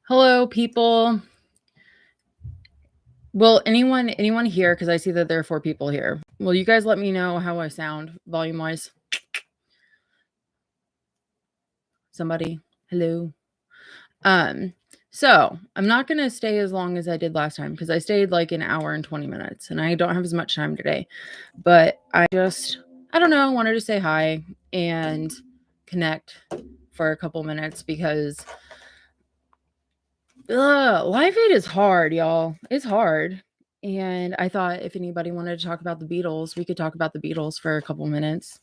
Hello, people. Will anyone here? Because I see that there are 4 people here. Will you guys let me know how I sound volume-wise? Somebody? Hello? So I'm not gonna stay as long as I did last time because I stayed like an hour and 20 minutes, and I don't have as much time today. But I don't know, wanted to say hi and connect for a couple minutes because Live Aid is hard, y'all. It's hard. And I thought if anybody wanted to talk about the Beatles, we could talk about the Beatles for a couple minutes.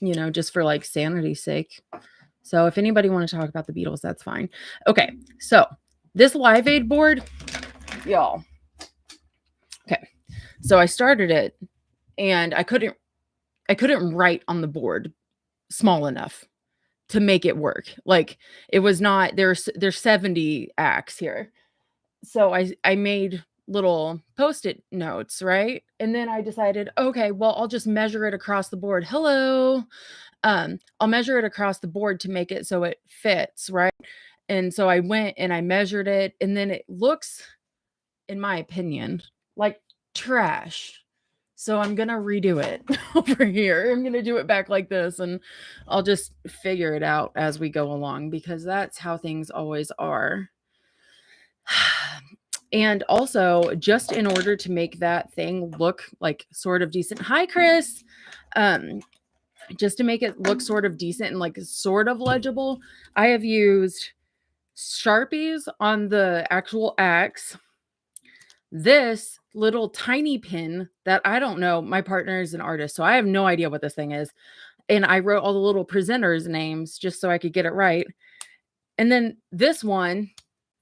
Just for like sanity's sake. So if anybody want to talk about the Beatles, that's fine. Okay. So this Live Aid board, y'all. Okay. So I started it and I couldn't write on the board small enough to make it work. Like it was not there's 70 acts here. So I made little post-it notes, right? And then I decided, okay, well, I'll just measure it across the board. Hello. I'll measure it across the board to make it so it fits, right? And so I went and I measured it, and then it looks, in my opinion, like trash. So I'm gonna redo it over here. I'm gonna do it back like this, and I'll just figure it out as we go along because that's how things always are. And also, just in order to make that thing look like sort of decent. Hi, Chris. Just to make it look sort of decent and like sort of legible, I have used Sharpies on the actual axe. This little tiny pin that I don't know. My partner is an artist, so I have no idea what this thing is. And I wrote all the little presenters' names just so I could get it right. And then this one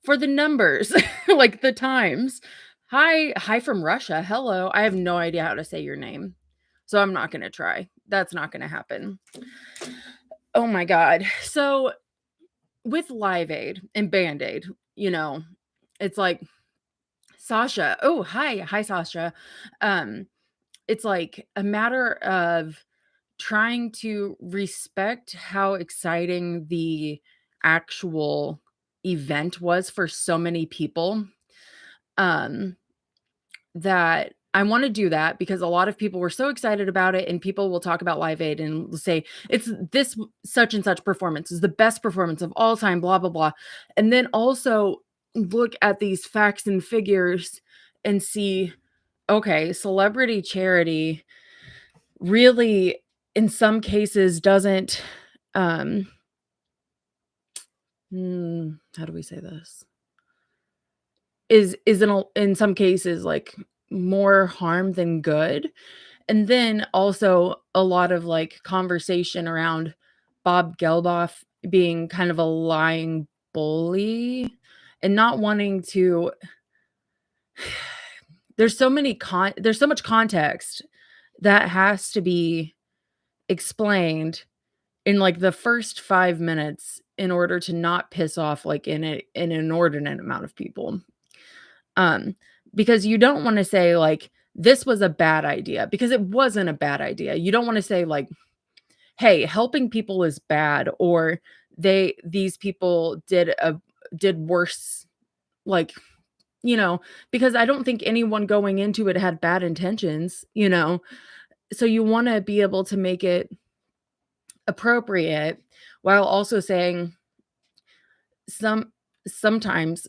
for the numbers, like the times. Hi from Russia. Hello. I have no idea how to say your name. So I'm not going to try. That's not going to happen. Oh my God. So with Live Aid and Band Aid, it's like Sasha. Oh, hi. Hi, Sasha. It's like a matter of trying to respect how exciting the actual event was for so many people, that I want to do that because a lot of people were so excited about it, and people will talk about Live Aid and say it's this such and such performance is the best performance of all time, blah blah blah, and then also look at these facts and figures and see, okay, celebrity charity really in some cases doesn't how do we say this? Is in some cases like more harm than good. And then also a lot of like conversation around Bob Geldof being kind of a lying bully and not wanting to there's so much context that has to be explained in like the first 5 minutes in order to not piss off like an inordinate amount of people. Because you don't want to say like this was a bad idea because it wasn't a bad idea. You don't want to say like, hey, helping people is bad, or these people did worse, like, because I don't think anyone going into it had bad intentions. So you want to be able to make it appropriate while also saying sometimes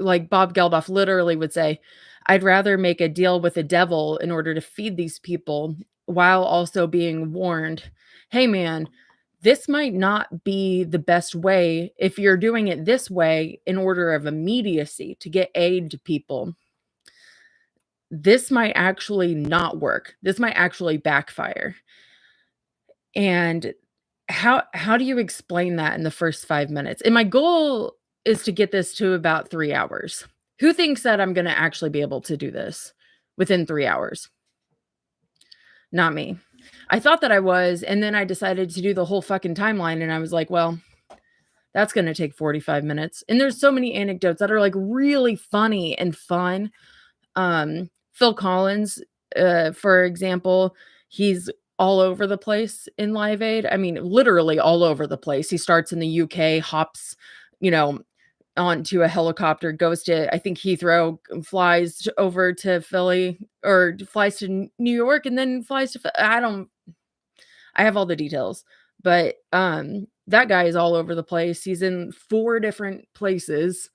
like Bob Geldof literally would say, I'd rather make a deal with the devil in order to feed these people, while also being warned, hey man, this might not be the best way if you're doing it this way in order of immediacy to get aid to people. This might actually not work. This might actually backfire. And how do you explain that in the first 5 minutes? And my goal is to get this to about 3 hours. Who thinks that I'm gonna actually be able to do this within 3 hours? Not me. I thought that I was, and then I decided to do the whole fucking timeline, and I was like, well, that's gonna take 45 minutes. And there's so many anecdotes that are like really funny and fun. Phil Collins, for example, he's all over the place in Live Aid. I mean, literally all over the place. He starts in the UK, hops, you know, onto a helicopter, goes to, I think, Heathrow, flies over to Philly or flies to New York and then flies to I have all the details. But that guy is all over the place. He's in 4 different places,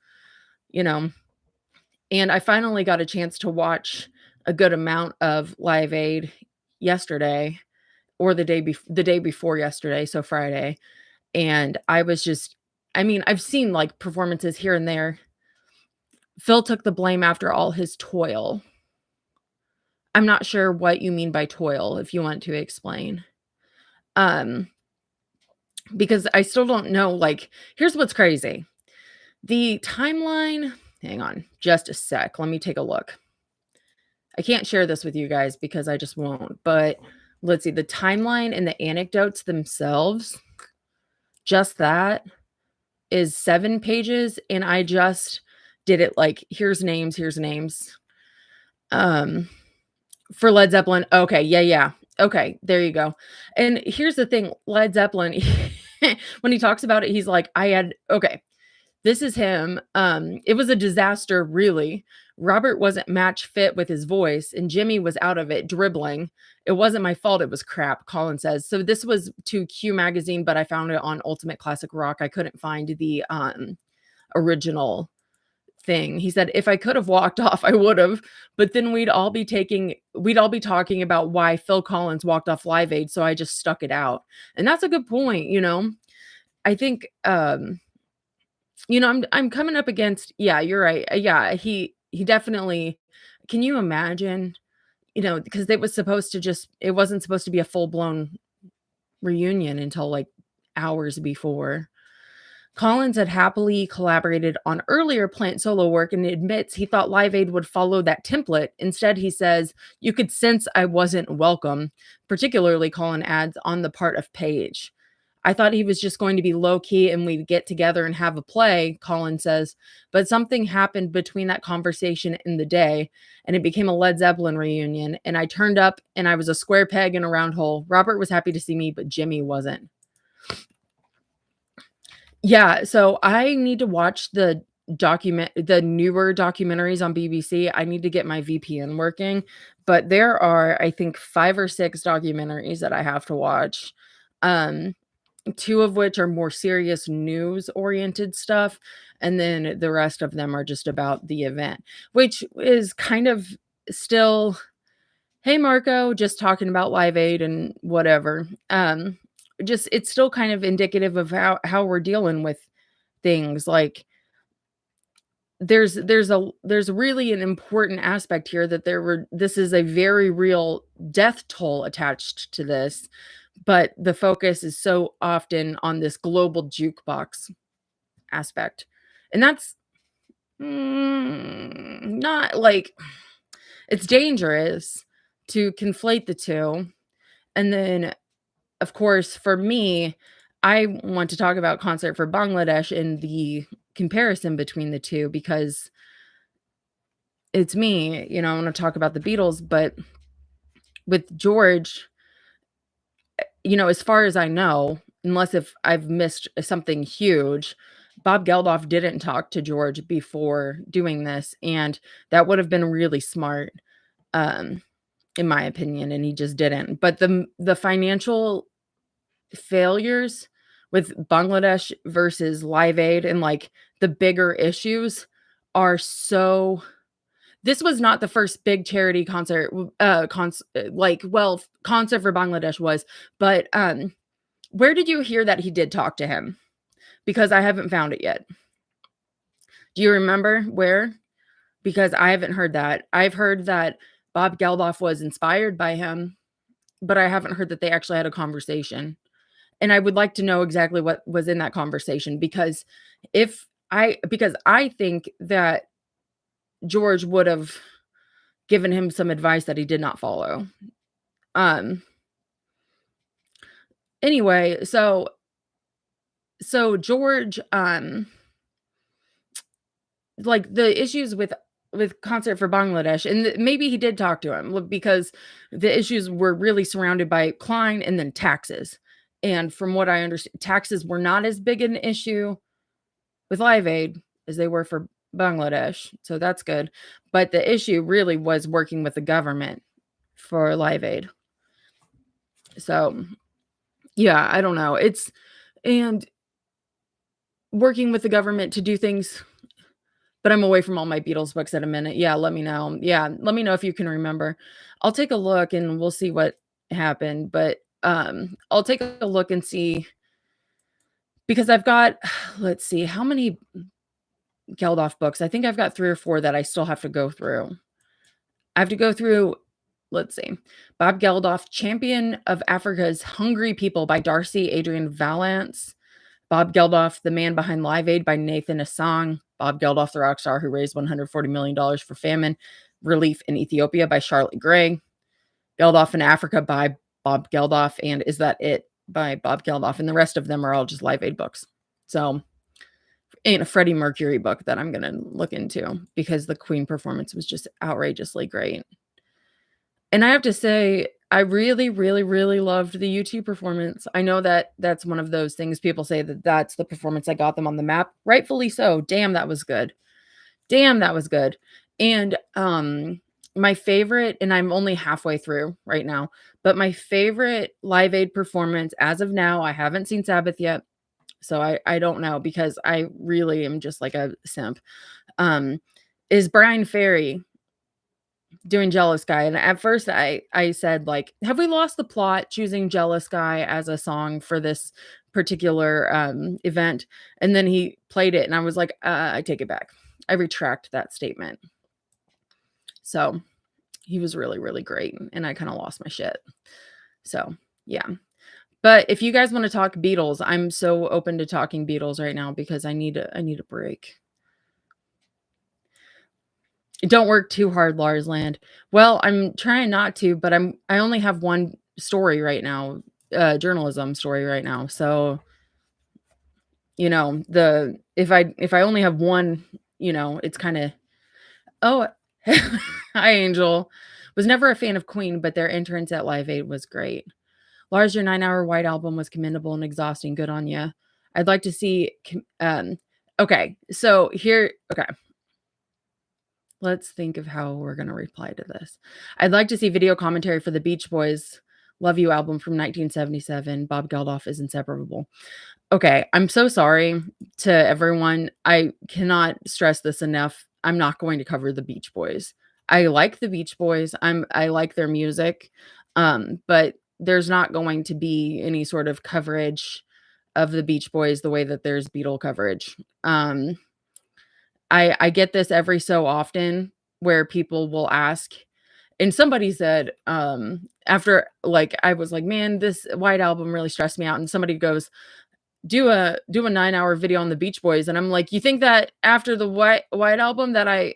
you know. And I finally got a chance to watch a good amount of Live Aid yesterday or the day before yesterday, so Friday. And I was just, I mean, I've seen like performances here and there. Phil took the blame after all his toil. I'm not sure what you mean by toil, if you want to explain. Um, because I still don't know, like, here's what's crazy. The timeline, hang on just a sec. Let me take a look. I can't share this with you guys because I just won't, but let's see, the timeline and the anecdotes themselves, just that is 7 pages, and I just did it like, here's names, here's names. For Led Zeppelin, okay, yeah. Okay, there you go. And here's the thing, Led Zeppelin, when he talks about it, he's like, okay, this is him. It was a disaster, really. Robert wasn't match fit with his voice, and Jimmy was out of it, dribbling. It wasn't my fault, it was crap, Colin says. So this was to Q Magazine, but I found it on Ultimate Classic Rock. I couldn't find the original thing. He said, if I could have walked off, I would have, but then we'd all be talking about why Phil Collins walked off Live Aid, so I just stuck it out. And that's a good point, you know. I think you know, I'm coming up against, yeah, you're right. Yeah, he definitely, can you imagine, you know, because it wasn't supposed to be a full-blown reunion until like hours before. Collins had happily collaborated on earlier Plant solo work and admits he thought Live Aid would follow that template. Instead, he says, you could sense I wasn't welcome, particularly, Colin adds, on the part of Page. I thought he was just going to be low key and we'd get together and have a play, Colin says, but something happened between that conversation and the day, and it became a Led Zeppelin reunion, and I turned up and I was a square peg in a round hole. Robert was happy to see me, but Jimmy wasn't. Yeah, so I need to watch the newer documentaries on BBC. I need to get my VPN working, but there are, I think, 5 or 6 documentaries that I have to watch. 2 of which are more serious news-oriented stuff, and then the rest of them are just about the event, which is kind of still, "Hey, Marco," just talking about Live Aid and whatever. Just, it's still kind of indicative of how we're dealing with things. Like, there's really an important aspect here that this is a very real death toll attached to this, but the focus is so often on this global jukebox aspect. And that's not like, it's dangerous to conflate the two. And then, of course, for me, I want to talk about Concert for Bangladesh and the comparison between the two, because it's me, you know, I want to talk about the Beatles, but with George, you know, as far as I know, unless if I've missed something huge, Bob Geldof didn't talk to George before doing this, and that would have been really smart, um, in my opinion, and he just didn't. But the financial failures with Bangladesh versus Live Aid and like the bigger issues are so, this was not the first big charity concert, Concert for Bangladesh was, but where did you hear that he did talk to him? Because I haven't found it yet. Do you remember where? Because I haven't heard that. I've heard that Bob Geldof was inspired by him, but I haven't heard that they actually had a conversation. And I would like to know exactly what was in that conversation, because I think that George would have given him some advice that he did not follow. Anyway, so George, like the issues with with concert for Bangladesh, and maybe he did talk to him because the issues were really surrounded by Klein and then taxes. And from what I understand, taxes were not as big an issue with Live Aid as they were for Bangladesh. So that's good. But the issue really was working with the government for Live Aid. So yeah, I don't know. And working with the government to do things, but I'm away from all my Beatles books at a minute. Yeah, let me know. Yeah, let me know if you can remember. I'll take a look and we'll see what happened, but I'll take a look and see because I've got let's see how many Geldof books. I think I've got 3 or 4 that I still have to go through. I have to go through, let's see, Bob Geldof, Champion of Africa's Hungry People by Darcy Adrian Valance. Bob Geldof, The Man Behind Live Aid by Nathan Assange. Bob Geldof, the rock star who raised $140 million for famine relief in Ethiopia by Charlotte Gray. Geldof in Africa by Bob Geldof. And Is That It by Bob Geldof. And the rest of them are all just Live Aid books. So, and a Freddie Mercury book that I'm going to look into because the Queen performance was just outrageously great. And I have to say, I really, really, really loved the U2 performance. I know that that's one of those things people say that that's the performance that got them on the map. Rightfully so. Damn, that was good. Damn, that was good. And my favorite, and I'm only halfway through right now, but my favorite Live Aid performance as of now, I haven't seen Sabbath yet. So I don't know because I really am just like a simp. Is Brian Ferry doing Jealous Guy. And at first I said, like, have we lost the plot choosing Jealous Guy as a song for this particular event? And then he played it and I was like, I take it back. I retract that statement. So he was really, really great. And I kind of lost my shit. So yeah. But if you guys want to talk Beatles, I'm so open to talking Beatles right now because I need a break. Don't work too hard, Lars Land. Well, I'm trying not to, but I only have one story right now, journalism story right now. So, you know, if I only have one, you know, it's kind of oh, hi Angel. Was never a fan of Queen, but their entrance at Live Aid was great. Lars, your 9-hour White Album was commendable and exhausting. Good on you. I'd like to see okay. So here, okay. Let's think of how we're going to reply to this. I'd like to see video commentary for the Beach Boys' Love You album from 1977. Bob Geldof is inseparable. Okay, I'm so sorry to everyone. I cannot stress this enough. I'm not going to cover the Beach Boys. I like the Beach Boys. I like their music. But there's not going to be any sort of coverage of the Beach Boys the way that there's Beatle coverage. I get this every so often where people will ask, and somebody said, after like, I was like, man, this White Album really stressed me out. And somebody goes, do a 9-hour video on the Beach Boys. And I'm like, you think that after the White Album that I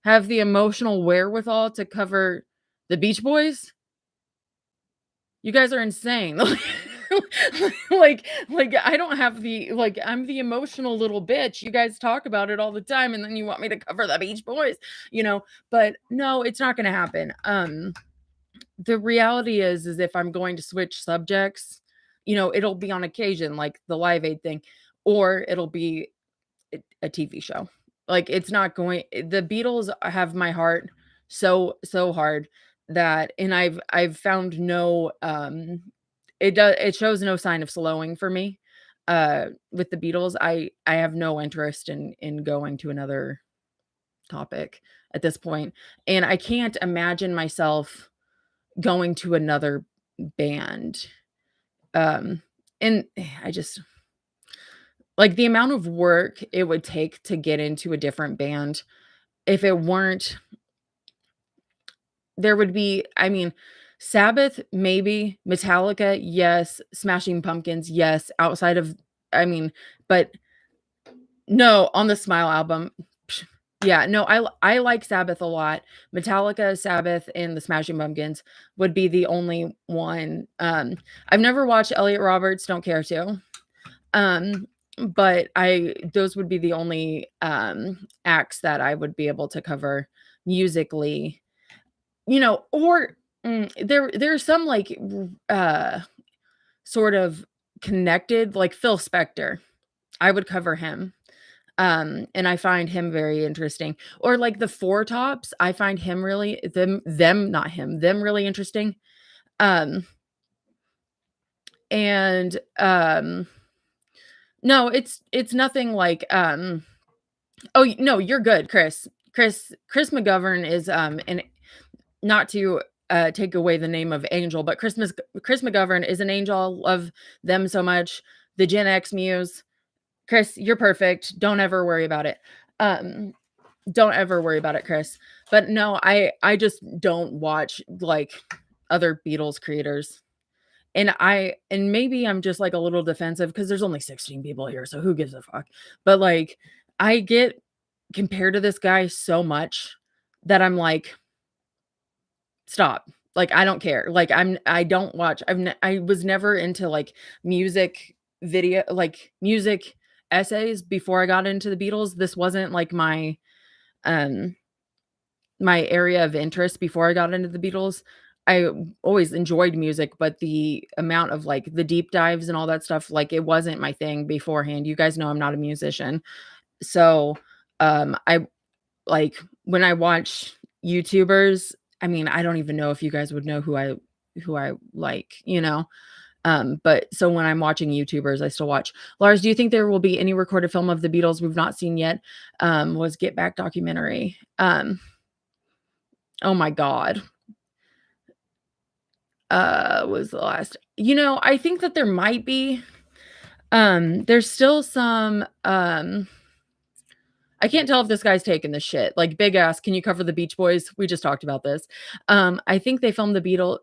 have the emotional wherewithal to cover the Beach Boys? You guys are insane. like I don't have the, like, I'm the emotional little bitch. You guys talk about it all the time and then you want me to cover the Beach Boys, you know, but no, it's not going to happen. The reality is if I'm going to switch subjects, you know, it'll be on occasion, like the Live Aid thing, or it'll be a TV show. Like, it's not going, the Beatles have my heart so hard that, and I've found no it shows no sign of slowing for me with the Beatles. I have no interest in going to another topic at this point, and I can't imagine myself going to another band. And I just, like, the amount of work it would take to get into a different band, if it weren't, there would be, I mean, Sabbath, maybe. Metallica, yes. Smashing Pumpkins, yes. Outside of, I mean, but no, on the Smile album, yeah, no, I like Sabbath a lot. Metallica, Sabbath, and the Smashing Pumpkins would be the only one. I've never watched Elliot Roberts, don't care to. but those would be the only acts that I would be able to cover musically, or there's some like sort of connected, like Phil Spector. I would cover him. And I find him very interesting. Or like the Four Tops, I find him really not him, them really interesting. Um and no, it's nothing like oh no, you're good, Chris. Chris McGovern is and not to take away the name of Angel, but Chris McGovern is an angel. Love them so much. The Gen X muse. Chris, you're perfect. Don't ever worry about it. Don't ever worry about it, Chris. But no, I just don't watch like other Beatles creators. And maybe I'm just like a little defensive because there's only 16 people here, so who gives a fuck? But like I get compared to this guy so much that I'm like, stop. Like I don't care. Like I don't watch. I was never into like music video, like music essays before I got into the Beatles. This wasn't like um my area of interest before I got into the Beatles. I always enjoyed music, but the amount of like the deep dives and all that stuff, like it wasn't my thing beforehand. You guys know I'm not a musician. So I like when I watch YouTubers, I mean, I don't even know if you guys would know who I like. But so when I'm watching YouTubers, I still watch. Lars, do you think there will be any recorded film of the Beatles we've not seen yet? Was Get Back documentary. Oh my God. Was the last. I think that there might be. There's still some I can't tell if this guy's taking the shit. Like Big Ass, can you cover the Beach Boys? We just talked about this. I think they filmed the Beatles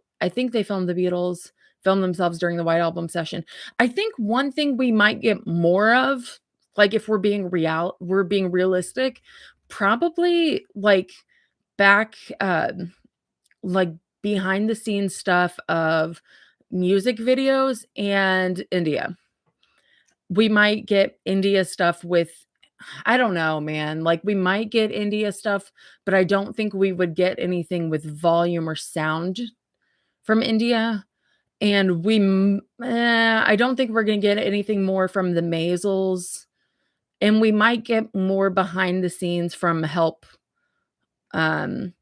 filmed themselves during the White Album session. I think one thing we might get more of, like if we're being realistic, probably like back like behind the scenes stuff of music videos and India. We might get India stuff with, I don't know, man. Like we might get India stuff, but I don't think we would get anything with volume or sound from India. And I don't think we're going to get anything more from the Maisels. And we might get more behind the scenes from Help. And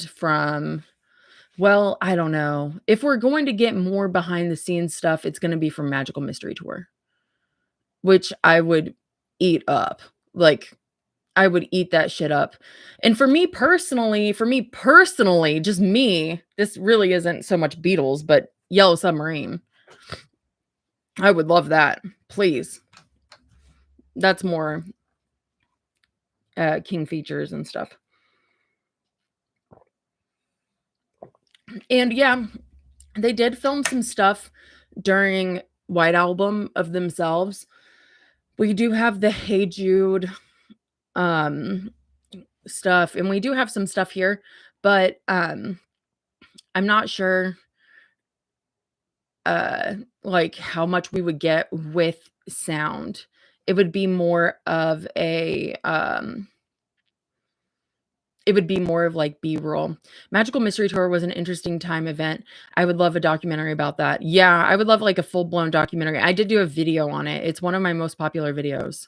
from, well, I don't know. If we're going to get more behind the scenes stuff, it's going to be from Magical Mystery Tour, which I would eat up. Like I would eat that shit up. And for me personally, just me, this really isn't so much Beatles, but Yellow Submarine. I would love that. Please. That's more King features and stuff. And yeah, they did film some stuff during White Album of themselves. We do have the Hey Jude stuff, and we do have some stuff here, but I'm not sure like how much we would get with sound. It would be more of like B-roll. Magical Mystery Tour was an interesting time event. I would love a documentary about that. Yeah, I would love like a full-blown documentary. I did do a video on it. It's one of my most popular videos.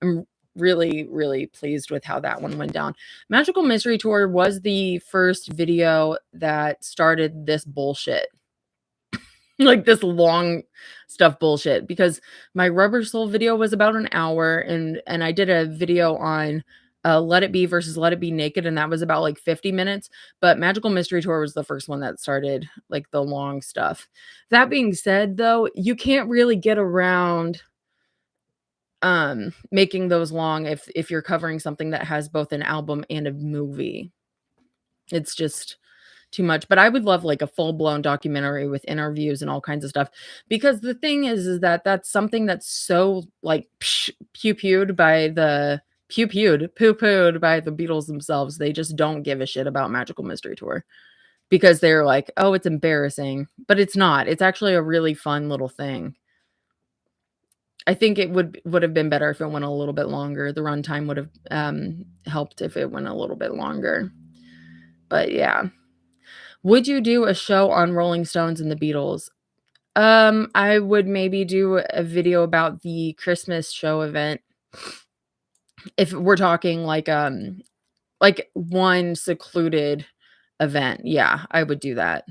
I'm really, really pleased with how that one went down. Magical Mystery Tour was the first video that started this bullshit. Like this long stuff bullshit, because my Rubber Soul video was about an hour, and I did a video on Let It Be versus Let It Be Naked, and that was about like 50 minutes. But Magical Mystery Tour was the first one that started like the long stuff. That being said, though, you can't really get around making those long if you're covering something that has both an album and a movie. It's just too much. But I would love like a full-blown documentary with interviews and all kinds of stuff, because the thing is that that's something that's so like poo-pooed by the Beatles themselves. They just don't give a shit about Magical Mystery Tour because they're like, oh, it's embarrassing. But it's not. It's actually a really fun little thing. I think it would have been better if it went a little bit longer. The runtime would have helped if it went a little bit longer. But yeah. Would you do a show on Rolling Stones and the Beatles? I would maybe do a video about the Christmas show event. If we're talking like one secluded event. Yeah, I would do that.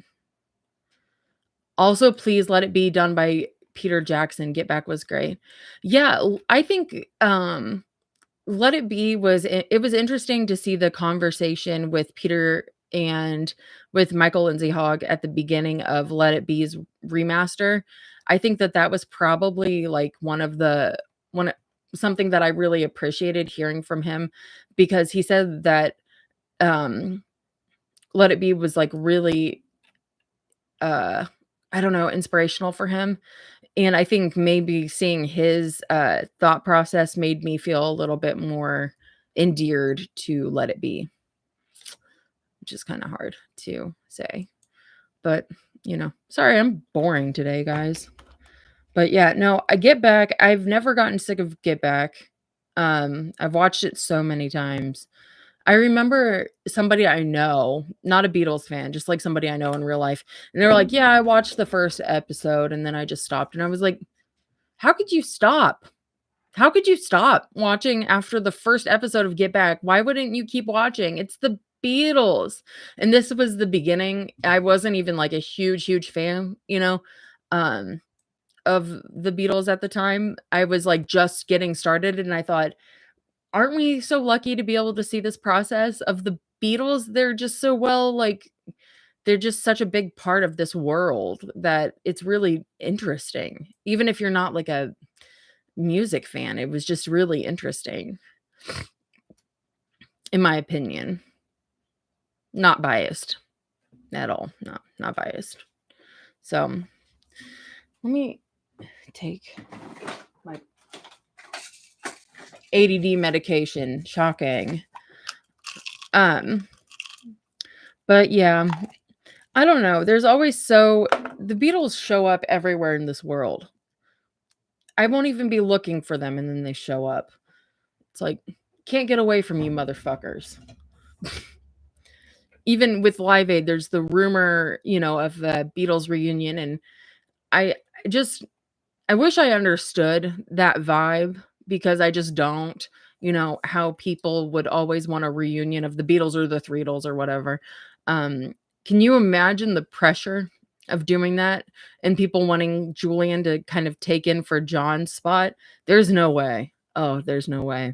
Also, please let it be done by Peter Jackson. Get Back was great. Yeah, I think Let It Be it was interesting to see the conversation with Peter and with Michael Lindsay Hogg at the beginning of Let It Be's remaster. I think that was probably like something that I really appreciated hearing from him, because he said that Let It Be was like really I don't know, inspirational for him. And I think maybe seeing his thought process made me feel a little bit more endeared to Let It Be, which is kind of hard to say. But, sorry, I'm boring today, guys. But yeah, no, I Get Back. I've never gotten sick of Get Back. I've watched it so many times. I remember somebody I know, not a Beatles fan, just like somebody I know in real life. And they were like, yeah, I watched the first episode and then I just stopped. And I was like, how could you stop? How could you stop watching after the first episode of Get Back? Why wouldn't you keep watching? It's the Beatles. And this was the beginning. I wasn't even like a huge fan, of the Beatles at the time. I was like just getting started and I thought, aren't we so lucky to be able to see this process of the Beatles? They're just so they're just such a big part of this world that it's really interesting. Even if you're not like a music fan, it was just really interesting, in my opinion. Not biased at all. No, not biased. So let me take my ADD medication. Shocking. But yeah, I don't know. There's always the Beatles show up everywhere in this world. I won't even be looking for them and then they show up. It's like, can't get away from you motherfuckers. Even with Live Aid, there's the rumor, of the Beatles reunion. And I wish I understood that vibe, because I just don't, how people would always want a reunion of the Beatles or the Threedles or whatever. Can you imagine the pressure of doing that and people wanting Julian to kind of take in for John's spot? There's no way. Oh, there's no way.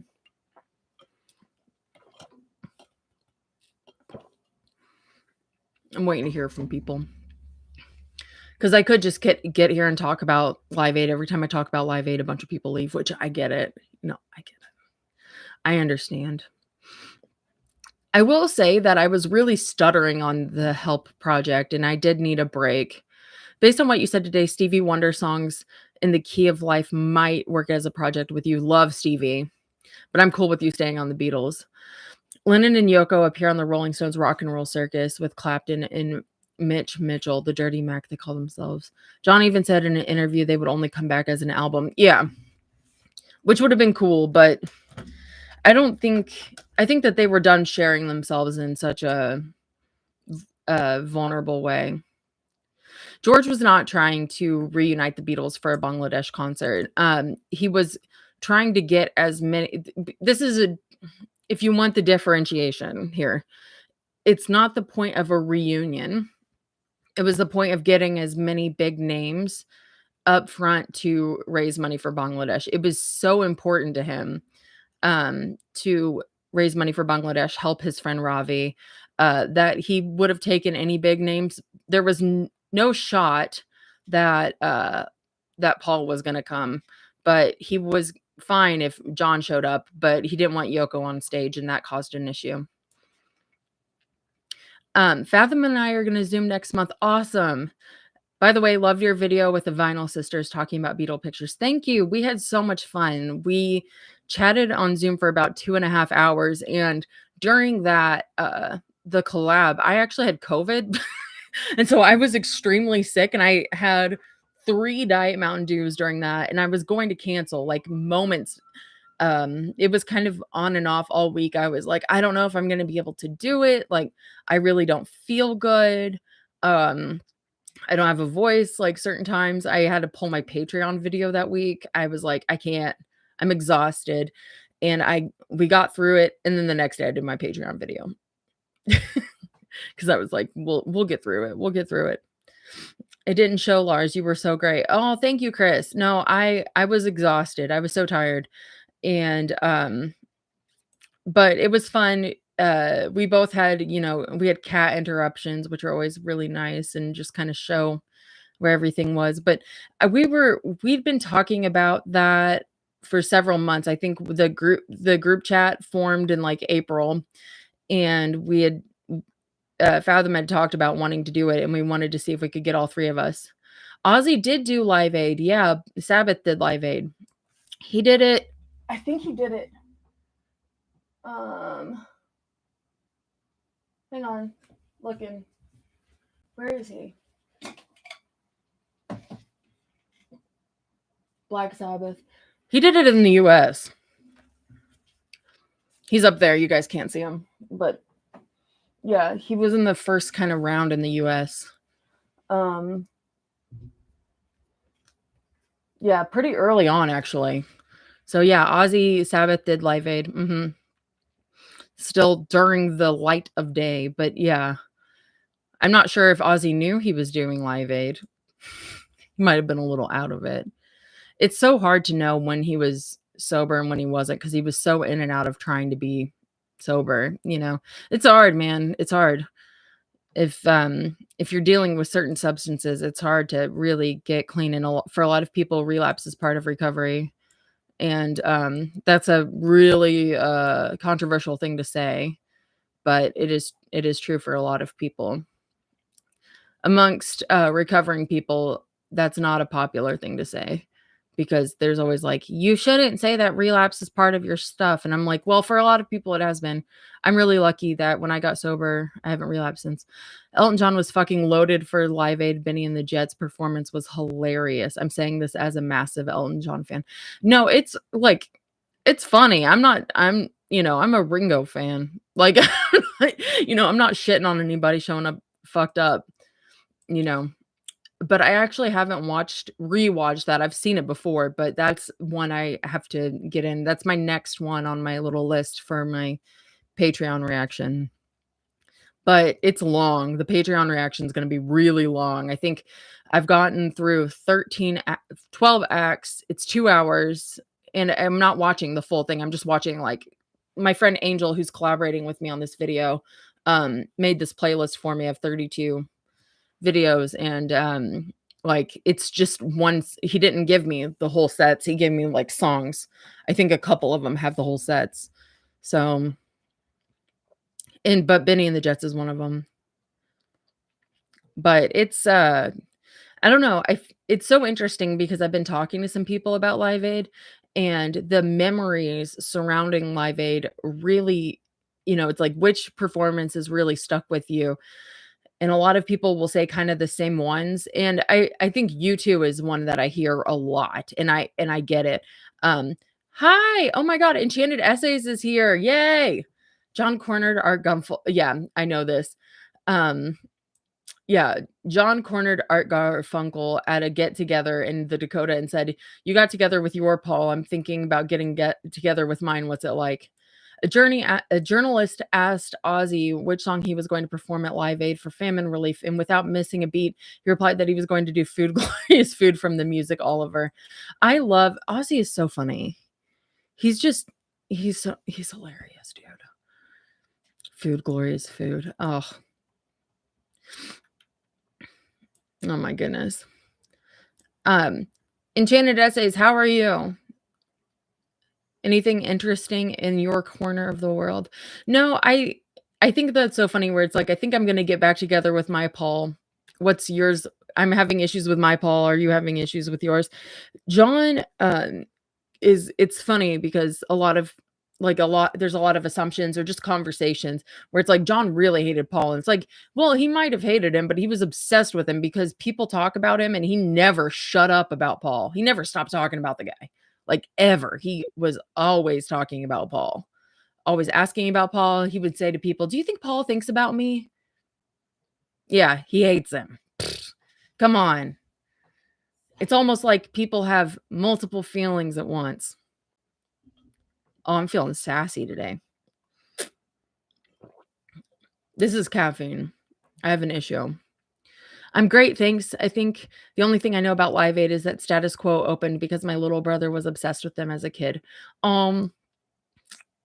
I'm waiting to hear from people. Because I could just get here and talk about Live Aid. Every time I talk about Live Aid, a bunch of people leave, which I get it. No, I get it. I understand. I will say that I was really stuttering on the Help project, and I did need a break. Based on what you said today, Stevie Wonder songs in the key of life might work as a project with you. Love Stevie, but I'm cool with you staying on the Beatles. Lennon and Yoko appear on the Rolling Stones Rock and Roll Circus with Clapton and Mitch Mitchell, the Dirty Mac they call themselves. John even said in an interview they would only come back as an album. Yeah, which would have been cool, but I think that they were done sharing themselves in such a vulnerable way. George was not trying to reunite the Beatles for a Bangladesh concert. He was trying to get as many. If you want the differentiation here, it's not the point of a reunion. It was the point of getting as many big names up front to raise money for Bangladesh. It was so important to him to raise money for Bangladesh, help his friend Ravi, that he would have taken any big names. There was no shot that that Paul was going to come, but he was fine if John showed up, but he didn't want Yoko on stage, and that caused an issue. Fathom and I are going to Zoom next month. Awesome. By the way, loved your video with the Vinyl Sisters talking about Beatle pictures. Thank you. We had so much fun. We chatted on Zoom for about 2.5 hours. And during that, the collab, I actually had COVID. And so I was extremely sick and I had 3 Diet Mountain Dews during that, and I was going to cancel, like, moments. It was kind of on and off all week. I was like, "I don't know if I'm gonna be able to do it, like, I really don't feel good." Um, I don't have a voice, like, certain times. I had to pull my Patreon video that week. I was like, "I can't. I'm exhausted." And we got through it, and then the next day I did my Patreon video. 'Cause I was like, "We'll get through it. We'll get through it." It didn't show, Lars. You were so great. Oh, thank you, Chris. No, I was exhausted. I was so tired. And, but it was fun. We both had, we had cat interruptions, which are always really nice and just kind of show where everything was. But we'd been talking about that for several months. I think the group chat formed in like April, and we had Fathom had talked about wanting to do it, and we wanted to see if we could get all three of us. Ozzy did do Live Aid. Yeah, Sabbath did Live Aid. He did it. I think he did it. Hang on. Looking. Where is he? Black Sabbath. He did it in the US. He's up there. You guys can't see him. But yeah, he was in the first kind of round in the US. Yeah, pretty early on, actually. So yeah, Ozzy Sabbath did Live Aid. Still during the light of day, but yeah. I'm not sure if Ozzy knew he was doing Live Aid. He might have been a little out of it. It's so hard to know when he was sober and when he wasn't, because he was so in and out of trying to be sober. It's hard, man. It's hard. If you're dealing with certain substances, it's hard to really get clean. And for a lot of people, relapse is part of recovery. And that's a really controversial thing to say, but it is true for a lot of people. Amongst recovering people, that's not a popular thing to say, because there's always like, you shouldn't say that relapse is part of your stuff. And I'm like, well, for a lot of people, it has been. I'm really lucky that when I got sober, I haven't relapsed since. Elton John was fucking loaded for Live Aid. Benny and the Jets performance was hilarious. I'm saying this as a massive Elton John fan. No, it's like, it's funny. I'm a Ringo fan. Like, I'm not shitting on anybody showing up fucked up, but I actually haven't rewatched that. I've seen it before, but that's one I have to get in. That's my next one on my little list for my Patreon reaction. But it's long. The Patreon reaction is going to be really long. I think I've gotten through 12 acts. It's 2 hours, and I'm not watching the full thing. I'm just watching, like, my friend Angel, who's collaborating with me on this video, made this playlist for me of 32 videos, and like, it's just once. He didn't give me the whole sets. He gave me like songs. I think a couple of them have the whole sets. So, but Benny and the Jets is one of them. But it's I don't know. It's so interesting because I've been talking to some people about Live Aid, and the memories surrounding Live Aid really, it's like, which performance is really stuck with you. And a lot of people will say kind of the same ones. And I think U2 is one that I hear a lot. And I get it. Hi. Oh my God. Enchanted Essays is here. Yay. John cornered Art Gumful. Yeah, I know this. Yeah. John cornered Art Garfunkel at a get together in the Dakota and said, "You got together with your Paul. I'm thinking about get together with mine. What's it like?" A journalist asked Ozzy which song he was going to perform at Live Aid for famine relief, and without missing a beat, he replied that he was going to do Food Glorious Food from the music Oliver. Ozzy is so funny. He's hilarious, dude. Food Glorious Food. Oh my goodness. Enchanted Essays, how are you? Anything interesting in your corner of the world? No, I think that's so funny where it's like, I think I'm gonna get back together with my Paul. What's yours? I'm having issues with my Paul. Are you having issues with yours? John, it's funny because a lot of, like there's a lot of assumptions or just conversations where it's like John really hated Paul. And it's like, well, he might have hated him, but he was obsessed with him because people talk about him and he never shut up about Paul. He never stopped talking about the guy, like ever. He was always talking about Paul, always asking about Paul. He would say to people, "Do you think Paul thinks about me?" Yeah, he hates him. Come on. It's almost like people have multiple feelings at once. Oh, I'm feeling sassy today. This is caffeine. I have an issue. I'm great, thanks. I think the only thing I know about Live Aid is that Status Quo opened because my little brother was obsessed with them as a kid.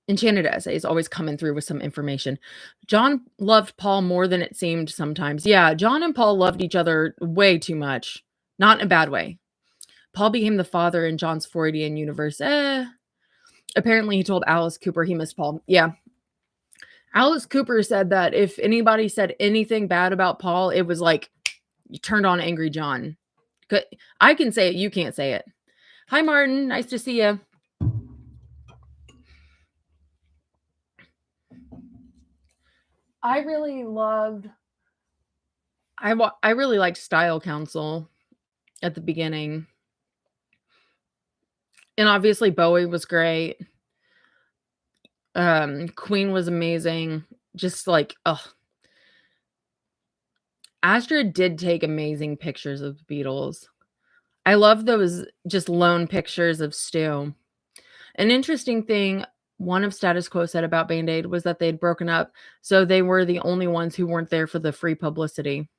Enchanted Essays always coming through with some information. John loved Paul more than it seemed sometimes. Yeah, John and Paul loved each other way too much. Not in a bad way. Paul became the father in John's Freudian universe. Apparently he told Alice Cooper he missed Paul. Yeah. Alice Cooper said that if anybody said anything bad about Paul, it was like you turned on Angry John. I can say it, you can't say it. Hi, Martin. Nice to see you. I really liked Style Council at the beginning. And obviously Bowie was great. Queen was amazing. Just like, Astrid did take amazing pictures of the Beatles. I love those just lone pictures of Stu. An interesting thing one of Status Quo said about Band Aid was that they'd broken up, so they were the only ones who weren't there for the free publicity.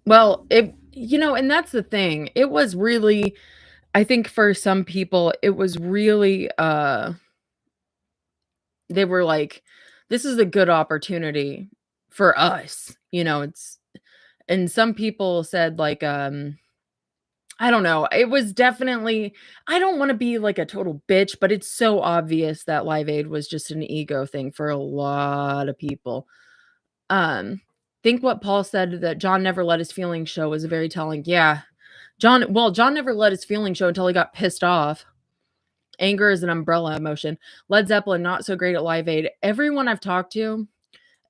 Well, and that's the thing. It was really, I think for some people, it was really, they were like, this is a good opportunity for us. And some people said like, I don't know. It was definitely, I don't want to be like a total bitch, but it's so obvious that Live Aid was just an ego thing for a lot of people. Think what Paul said that John never let his feelings show was very telling. Yeah. John never let his feelings show until he got pissed off. Anger is an umbrella emotion. Led Zeppelin, not so great at Live Aid. Everyone I've talked to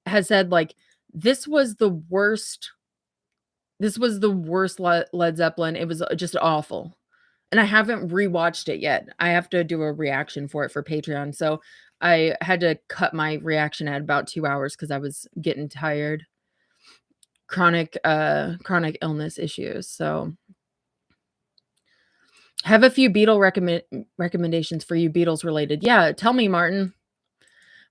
has said like, this was the worst Led Zeppelin. It was just awful. And I haven't rewatched it yet. I have to do a reaction for it for Patreon. So I had to cut my reaction at about 2 hours because I was getting tired. Chronic illness issues. So have a few Beatle recommendations for you, Beatles related. Yeah, tell me, Martin.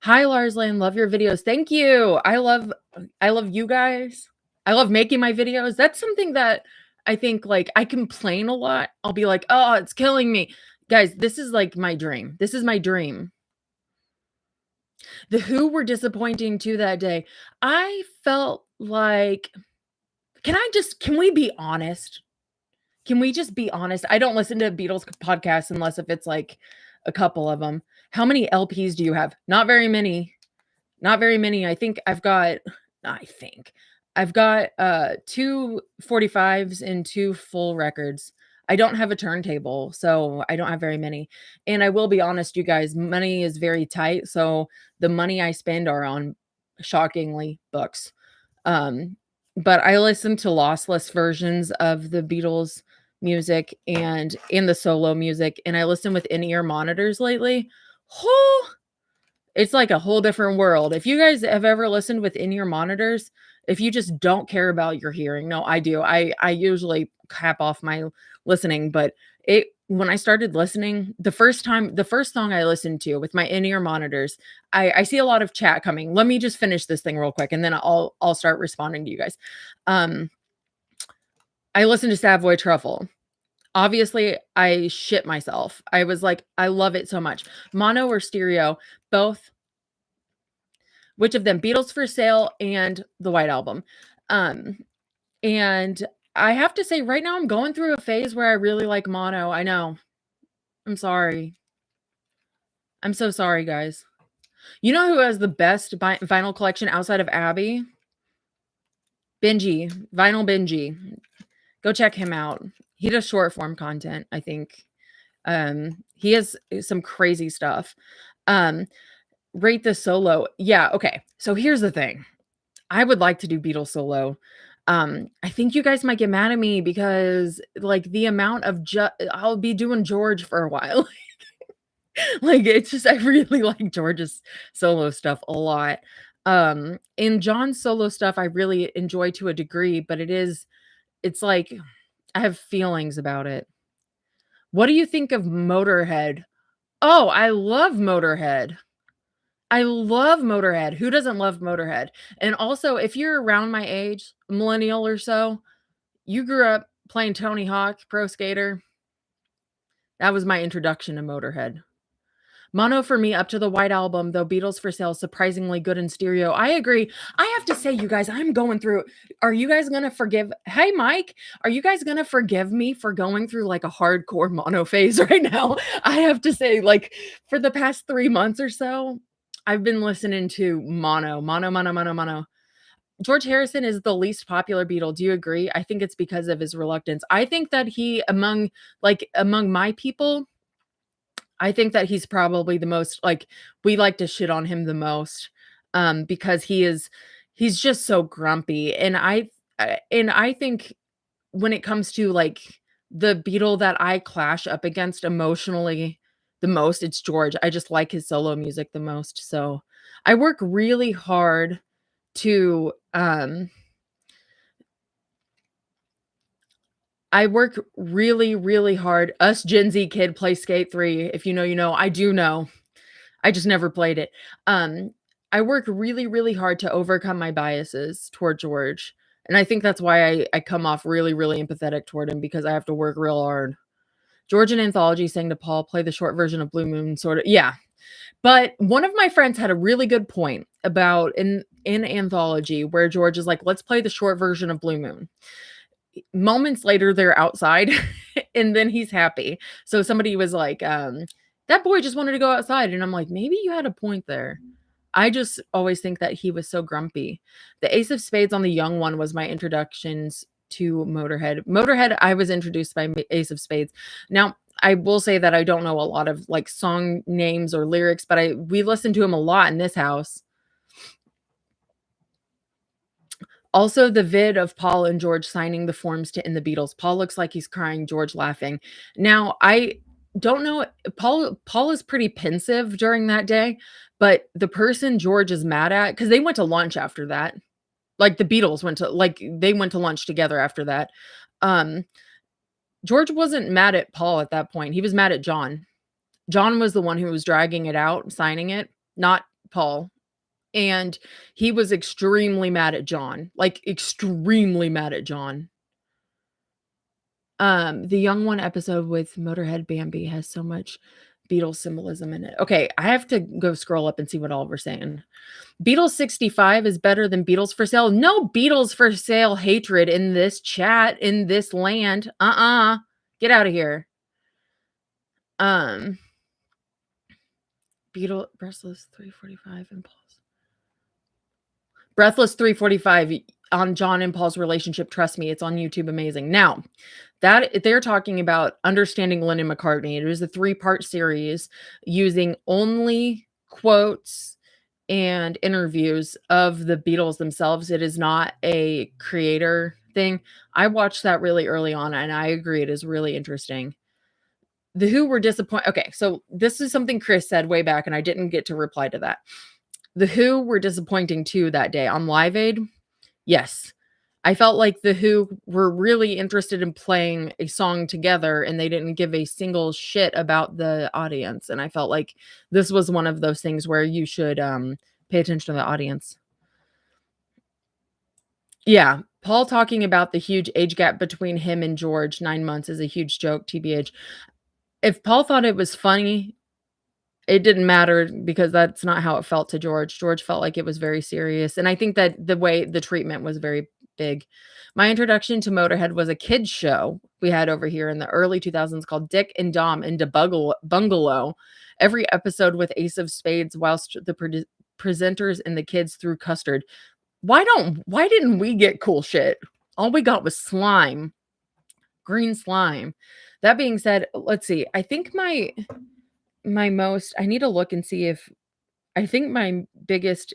Hi, Lars Land. Love your videos. Thank you. I love you guys. I love making my videos. That's something that I think like I complain a lot. I'll be like, oh, it's killing me. Guys, this is like my dream. This is my dream. The Who were disappointing too that day. I felt like, can we be honest? Can we just be honest? I don't listen to Beatles podcasts unless if it's like a couple of them. How many LPs do you have? Not very many. Not very many. I think I've got 2 45s and 2 full records. I don't have a turntable, so I don't have very many. And I will be honest, you guys, money is very tight. So the money I spend are on, shockingly, books. But I listen to lossless versions of the Beatles music and in the solo music, and I listen with in-ear monitors lately. It's like a whole different world. If you guys have ever listened with in-ear monitors, if you just don't care about your hearing, no, I do. I usually cap off my listening, but when I started listening, the first song I listened to with my in-ear monitors, I see a lot of chat coming. Let me just finish this thing real quick, and then I'll start responding to you guys. I listened to Savoy Truffle. Obviously, I shit myself. I was like, I love it so much. Mono or stereo, both. Which of them? Beatles for Sale and the White Album. And I have to say right now I'm going through a phase where I really like mono. I know. I'm sorry. I'm so sorry, guys. You know who has the best vinyl collection outside of Abby? Benji. Vinyl Benji. Go check him out. He does short form content, I think. He has some crazy stuff. Um, Rate the solo. Yeah, okay. So here's the thing. I would like to do Beatles solo. I think you guys might get mad at me because like the amount of I'll be doing George for a while. Like it's just I really like George's solo stuff a lot. In John's solo stuff I really enjoy to a degree, but it's like I have feelings about it. What do you think of Motorhead? Oh, I love Motorhead. I love Motorhead. Who doesn't love Motorhead? And also, if you're around my age, millennial or so, you grew up playing Tony Hawk Pro Skater. That was my introduction to Motorhead. Mono for me up to the White Album, though Beatles for Sale surprisingly good in stereo. I agree. I have to say, you guys, I'm going through. Are you guys gonna forgive? Hey, Mike, are you guys gonna forgive me for going through like a hardcore mono phase right now? I have to say, like, for the past 3 months or so, I've been listening to mono, mono, mono, mono, mono. George Harrison is the least popular Beatle. Do you agree? I think it's because of his reluctance. I think that he, among my people, I think that he's probably the most like we like to shit on him the most because he's just so grumpy and I think when it comes to like the Beatle that I clash up against emotionally the most it's George. I just like his solo music the most. So I work really hard to I work really, really hard. Us Gen Z kid play Skate 3. If you know, you know. I do know. I just never played it. Um, I work really, really hard to overcome my biases toward George. And I think that's why I come off really, really empathetic toward him because I have to work real hard. George in Anthology saying to Paul, play the short version of Blue Moon, sort of. Yeah. But one of my friends had a really good point about in Anthology where George is like, let's play the short version of Blue Moon. Moments later, they're outside and then he's happy. So somebody was like, that boy just wanted to go outside. And I'm like, maybe you had a point there. I just always think that he was so grumpy. The Ace of Spades on the Young One was my introductions to Motorhead. Motorhead, I was introduced by Ace of Spades. Now, I will say that I don't know a lot of like song names or lyrics, but we listen to him a lot in this house. Also, the vid of Paul and George signing the forms to In the Beatles. Paul looks like he's crying, George laughing. Now, I don't know. Paul is pretty pensive during that day, but the person George is mad at, because they went to lunch after that. Like the Beatles they went to lunch together after that. Um, George wasn't mad at Paul at that point. He was mad at John. John was the one who was dragging it out, signing it, not Paul. And he was extremely mad at John, like extremely mad at John. The Young One episode with Motorhead Bambi has so much Beatles symbolism in it. Okay, I have to go scroll up and see what all we're saying. Beatles 65 is better than Beatles for Sale. No Beatles for Sale hatred in this chat, in this land. Get out of here. Beatle Breathless 345 Impulse. Breathless 345 on John and Paul's relationship. Trust me, it's on YouTube. Amazing. Now, that they're talking about understanding Lennon McCartney. It was a 3-part series using only quotes and interviews of the Beatles themselves. It is not a creator thing. I watched that really early on, and I agree it is really interesting. The Who were disappointed. Okay, so this is something Chris said way back, and I didn't get to reply to that. The Who were disappointing too that day on Live Aid. Yes. I felt like The Who were really interested in playing a song together and they didn't give a single shit about the audience. And I felt like this was one of those things where you should pay attention to the audience. Yeah. Paul talking about the huge age gap between him and George, 9 months, is a huge joke, TBH. If Paul thought it was funny, it didn't matter because that's not how it felt to George. George felt like it was very serious. And I think that the way the treatment was very big. My introduction to Motorhead was a kids show we had over here in the early 2000s called Dick and Dom into Bungalow. Every episode with Ace of Spades whilst the presenters and the kids threw custard. Why didn't we get cool shit? All we got was slime. Green slime. That being said, let's see. I think my most I need to look and see if I think my biggest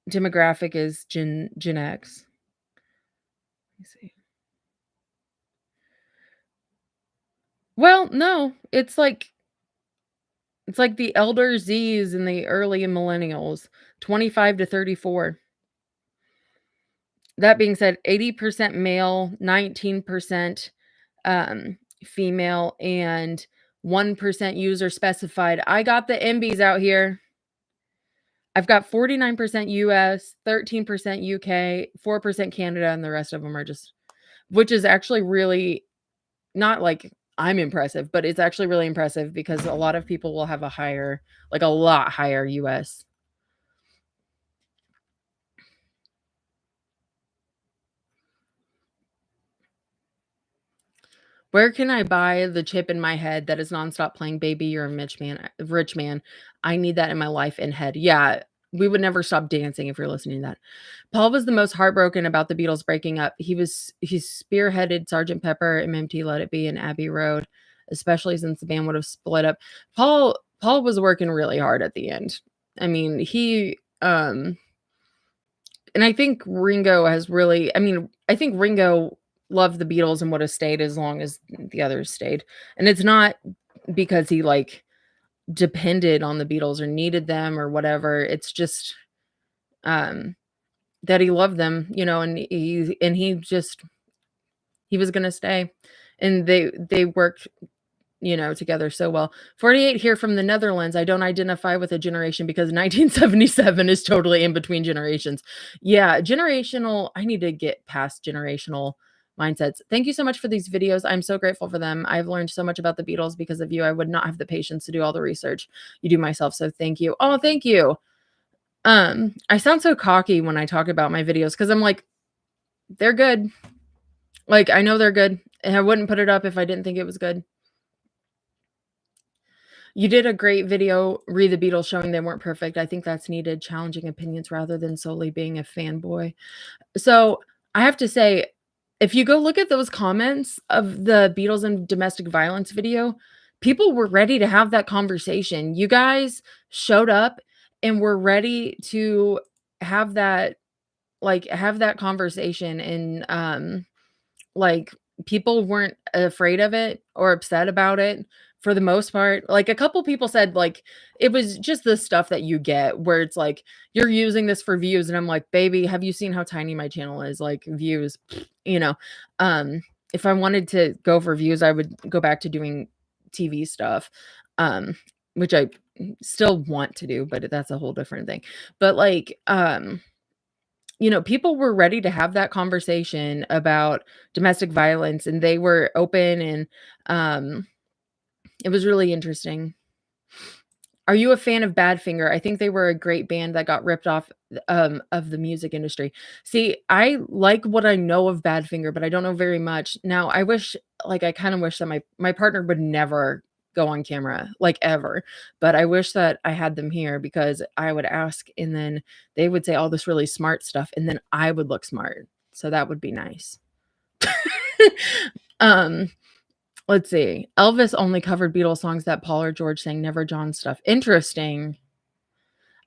demographic is Gen X. Let me see. Well, no, it's like the elder Zs and the early millennials, 25 to 34. That being said, 80% male, 19% female, and 1% user specified. I got the MBs out here. I've got 49% US, 13% UK, 4% Canada, and the rest of them are just, which is actually really not like I'm impressive, but it's actually really impressive because a lot of people will have a higher, like a lot higher US. Where can I buy the chip in my head that is nonstop playing "Baby, You're a Rich Man"? I need that in my life and head. Yeah, we would never stop dancing if you're listening to that. Paul was the most heartbroken about the Beatles breaking up. He spearheaded Sergeant Pepper, MMT Let It Be, and Abbey Road, especially since the band would have split up. Paul was working really hard at the end. I mean, and I think Ringo has really I think Ringo loved the Beatles and would have stayed as long as the others stayed. And it's not because he like depended on the Beatles or needed them or whatever. It's just um that he loved them, and he was going to stay. And they worked together so well. 48 here from the Netherlands. I don't identify with a generation because 1977 is totally in between generations. Yeah, generational. I need to get past generational mindsets. Thank you so much for these videos. I'm so grateful for them. I've learned so much about the Beatles because of you. I would not have the patience to do all the research you do myself. So thank you. Oh, thank you. I sound so cocky when I talk about my videos because I'm like, they're good. Like, I know they're good. And I wouldn't put it up if I didn't think it was good. You did a great video, Read the Beatles, showing they weren't perfect. I think that's needed, challenging opinions rather than solely being a fanboy. So I have to say, if you go look at those comments of the Beatles and domestic violence video, people were ready to have that conversation. You guys showed up and were ready to have that, have that conversation. And like, people weren't afraid of it or upset about it for the most part. Like, a couple people said, like, it was just the stuff that you get where it's like, "You're using this for views," and I'm like, "Baby, have you seen how tiny my channel is? Like, views," you know? If I wanted to go for views, I would go back to doing TV stuff, um, which I still want to do, but that's a whole different thing. But, like, people were ready to have that conversation about domestic violence, and they were open, and it was really interesting. Are you a fan of Badfinger? I think they were a great band that got ripped off of the music industry. See, I like what I know of Badfinger, but I don't know very much. Now, I kind of wish that my partner would never go on camera, like, ever. But I wish that I had them here because I would ask and then they would say all this really smart stuff and then I would look smart. So that would be nice. um Let's see. Elvis only covered Beatles songs that Paul or George sang, never John stuff. Interesting.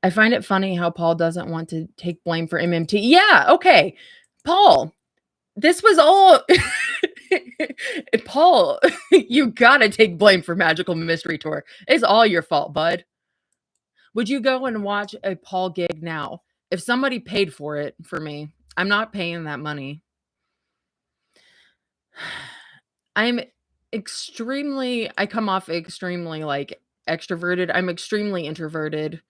I find it funny how Paul doesn't want to take blame for MMT. Yeah, okay. Paul, this was all Paul, you gotta take blame for Magical Mystery Tour. It's all your fault, bud. Would you go and watch a Paul gig now? If somebody paid for it for me, I'm not paying that money. I come off extremely, like, extroverted. I'm extremely introverted.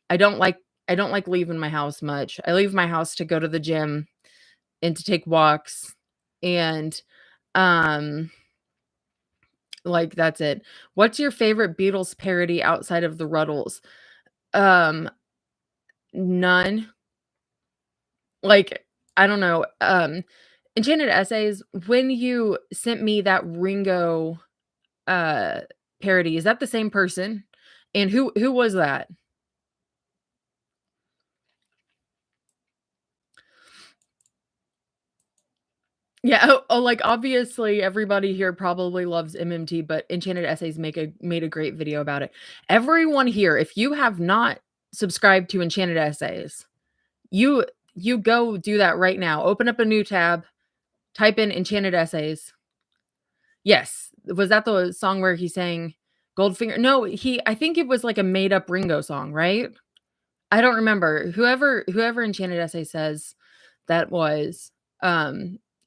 I don't like I don't like leaving my house much. I leave my house to go to the gym and to take walks and, um, like, that's it. What's your favorite Beatles parody outside of the Ruddles? Um, None. Like, I don't know. Enchanted Essays, when you sent me that Ringo uh parody, is that the same person? And who was that? Yeah. Like obviously everybody here probably loves MMT, but Enchanted Essays made a great video about it. Everyone here, if you have not subscribed to Enchanted Essays, you you go do that right now. Open up a new tab, type in Enchanted Essays. Yes. Was that the song where he sang Goldfinger? No, I think it was like a made up Ringo song, right? I don't remember. Whoever Enchanted Essay says that was,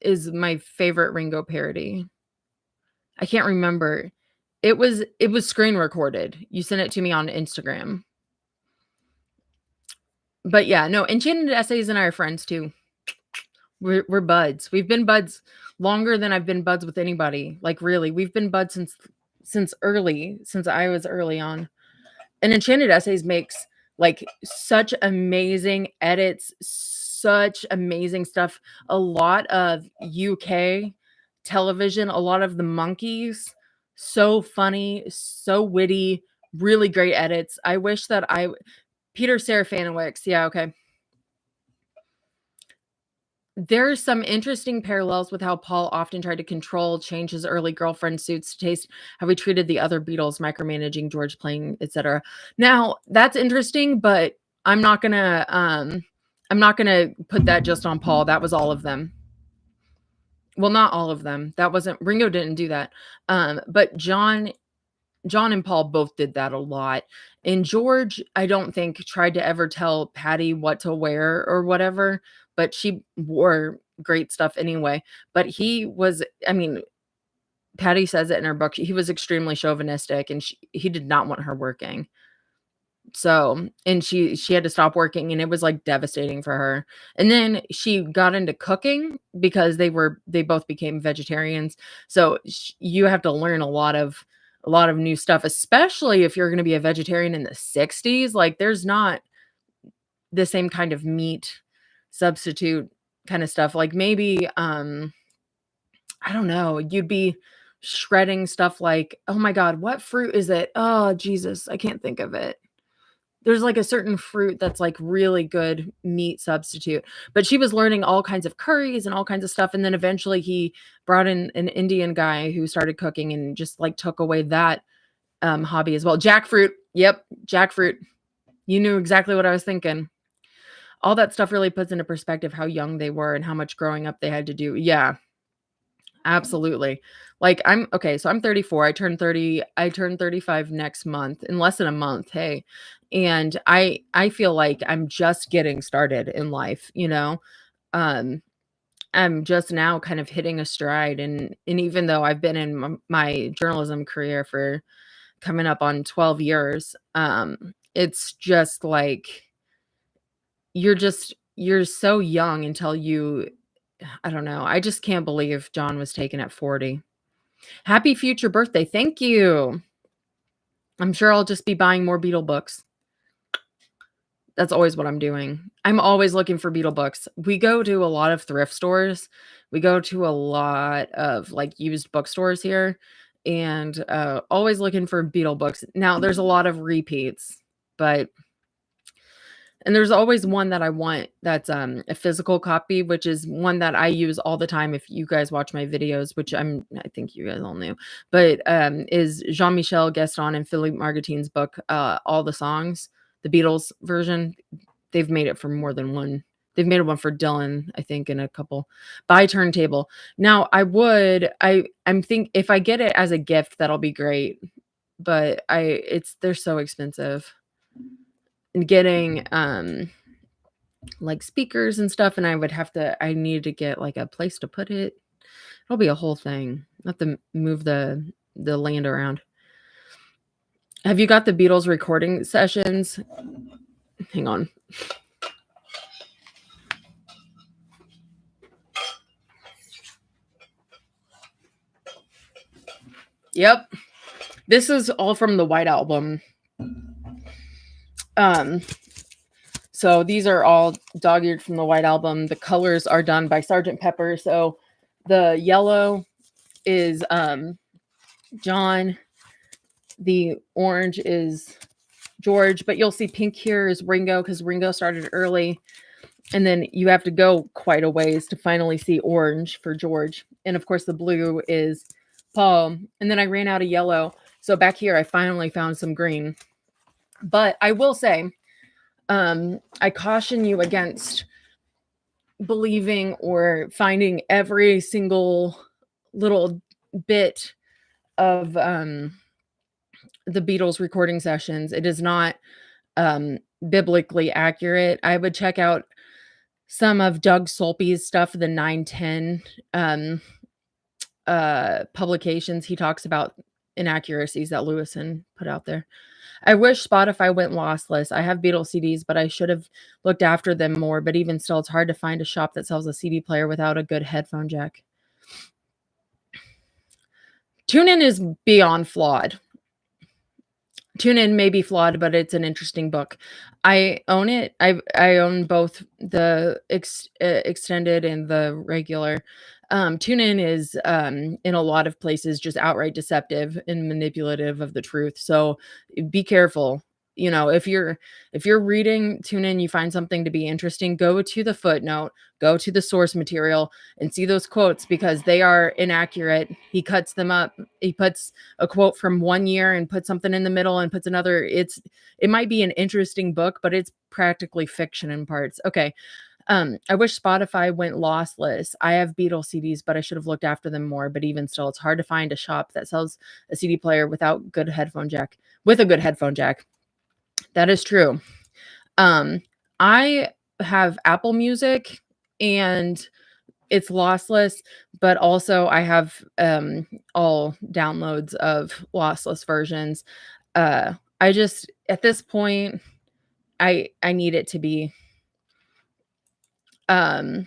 is my favorite Ringo parody. I can't remember. It was screen recorded. You sent it to me on Instagram. But yeah, no, Enchanted Essays and I are friends too. We're buds. We've been buds longer than I've been buds with anybody. Like really, we've been buds since I was early on. And Enchanted Essays makes like such amazing edits, such amazing stuff. A lot of UK television, a lot of the monkeys, so funny, so witty, really great edits. I wish that Peter Serafinowicz, yeah, okay. There's some interesting parallels with how Paul often tried to change his early girlfriend suits to taste how he treated the other Beatles, micromanaging George playing, etc. Now, that's interesting, but I'm not gonna put that just on Paul. That was all of them. Well, not all of them. That wasn't Ringo didn't do that. But John and Paul both did that a lot. And George, I don't think tried to ever tell Patty what to wear or whatever, but she wore great stuff anyway. But I mean, Patty says it in her book. He was extremely chauvinistic and he did not want her working. So, and she had to stop working and it was like devastating for her. And then she got into cooking because they both became vegetarians. So you have to learn a lot of new stuff, especially if you're going to be a vegetarian in the 60s. Like there's not the same kind of meat substitute kind of stuff. Like maybe I don't know, you'd be shredding stuff like, oh my god, what fruit is it? Oh Jesus, I can't think of it. There's like a certain fruit that's like really good meat substitute. But she was learning all kinds of curries and all kinds of stuff. And then eventually he brought in an Indian guy who started cooking and just like took away that hobby as well. Jackfruit. Yep. Jackfruit. You knew exactly what I was thinking. All that stuff really puts into perspective how young they were and how much growing up they had to do. Yeah. Absolutely. Like so I'm 34. I turn 35 next month, in less than a month. Hey. And I feel like I'm just getting started in life, you know. Um I'm just now kind of hitting a stride, and even though I've been in my journalism career for coming up on 12 years, it's just like you're so young until I don't know. I just can't believe John was taken at 40. Happy future birthday. Thank you. I'm sure I'll just be buying more Beatle books. That's always what I'm doing. I'm always looking for Beatle books. We go to a lot of thrift stores. We go to a lot of like used bookstores here and always looking for Beatle books. Now there's a lot of repeats, but and there's always one that I want that's a physical copy, which is one that I use all the time. If you guys watch my videos, which I think you guys all knew, but is Jean-Michel Gaston and Philippe Margottine's book, All the Songs, the Beatles version. They've made it for more than one. They've made one for Dylan, I think, and a couple by Turntable. Now I'm think if I get it as a gift, that'll be great. But they're so expensive. And getting like speakers and stuff, and I need to get like a place to put it. It'll be a whole thing. I have to move the land around. Have you got the Beatles recording sessions? Hang on. Yep. This is all from the White Album. So these are all dog-eared from the White Album. The colors are done by Sgt. Pepper. So the yellow is John. The orange is George, but you'll see pink here is Ringo because Ringo started early. And then you have to go quite a ways to finally see orange for George. And of course, the blue is Paul. And then I ran out of yellow. So back here, I finally found some green. But I will say, I caution you against believing or finding every single little bit of the Beatles recording sessions. It is not biblically accurate. I would check out some of Doug Solpe's stuff, the 910 publications. He talks about inaccuracies that Lewison put out there. I wish Spotify went lossless. I have Beatles CDs, but I should have looked after them more. But even still, it's hard to find a shop that sells a CD player without a good headphone jack. TuneIn is beyond flawed. TuneIn may be flawed, but it's an interesting book. I own it. I own both the extended and the regular. TuneIn is in a lot of places just outright deceptive and manipulative of the truth. So be careful. You know, if you're reading TuneIn, you find something to be interesting, go to the footnote, go to the source material and see those quotes because they are inaccurate. He cuts them up. He puts a quote from one year and puts something in the middle and puts another. It might be an interesting book, but it's practically fiction in parts. Okay. I wish Spotify went lossless. I have Beatles CDs, but I should have looked after them more. But even still, it's hard to find a shop that sells a CD player without a good headphone jack. That is true. I have Apple Music and it's lossless, but also I have all downloads of lossless versions. I just at this point I need it to be kind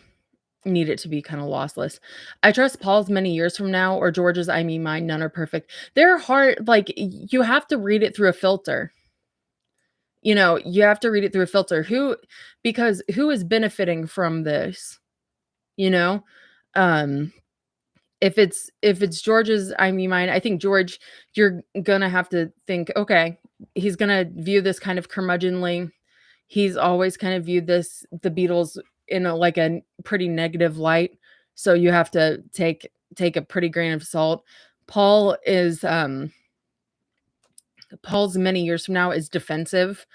of lossless. I trust Paul's Many Years From Now or George's I Me Mine. None are perfect. They're hard. Like you have to read it through a filter. You know, you have to read it through a filter. Because who is benefiting from this? You know, if it's George's I Me Mine, I think George, you're gonna have to think, okay, he's gonna view this kind of curmudgeonly. He's always kind of viewed the Beatles in a pretty negative light. So you have to take a pretty grain of salt. Paul is Paul's Many Years From Now is defensive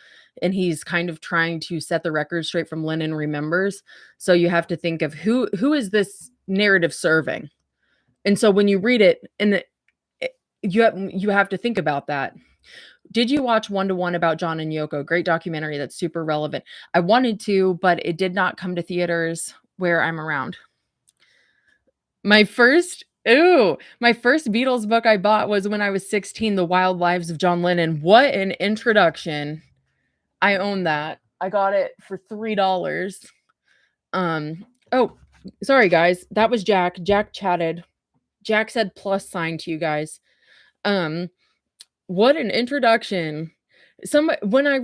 and he's kind of trying to set the record straight from Lennon Remembers. So you have to think of who is this narrative serving? And so when you read it you have to think about that. Did you watch 1-to-1 about John and Yoko? Great documentary that's super relevant. I wanted to, but it did not come to theaters where I'm around. My first Beatles book I bought was when I was 16, The Wild Lives of John Lennon. What an introduction. I own that. I got it for $3. Oh, sorry guys. That was Jack. Jack chatted. Jack said +sign to you guys. What an introduction. When I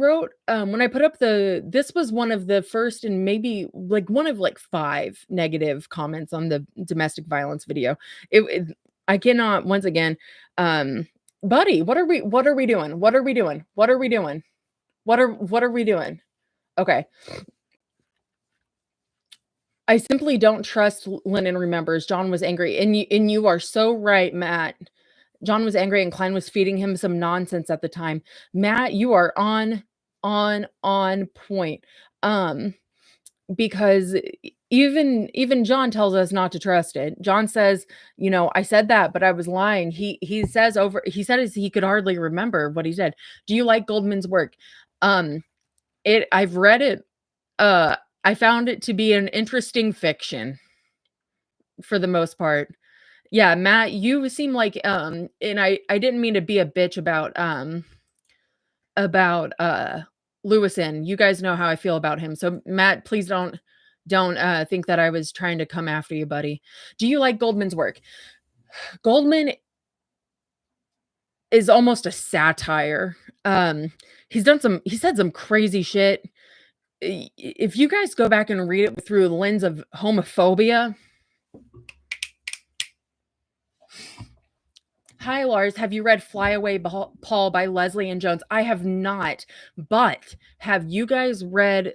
put up this was one of the first and maybe one of 5 negative comments on the domestic violence video. I cannot once again, buddy, what are we doing? What are we doing? What are we doing? What are we doing? Okay. I simply don't trust Lennon Remembers. John was angry. And you are so right, Matt. John was angry and Klein was feeding him some nonsense at the time. Matt, you are on point. Because even John tells us not to trust it. John says, I said that, but I was lying. He said he could hardly remember what he said. Do you like Goldman's work? I've read it. I found it to be an interesting fiction for the most part. Yeah, Matt, you seem like and I didn't mean to be a bitch about Lewison. You guys know how I feel about him. So Matt, please don't think that I was trying to come after you, buddy. Do you like Goldman's work? Goldman is almost a satire. He said some crazy shit. If you guys go back and read it through the lens of homophobia. Hi, Lars. Have you read Fly Away Paul by Leslie and Jones? I have not, but have you guys read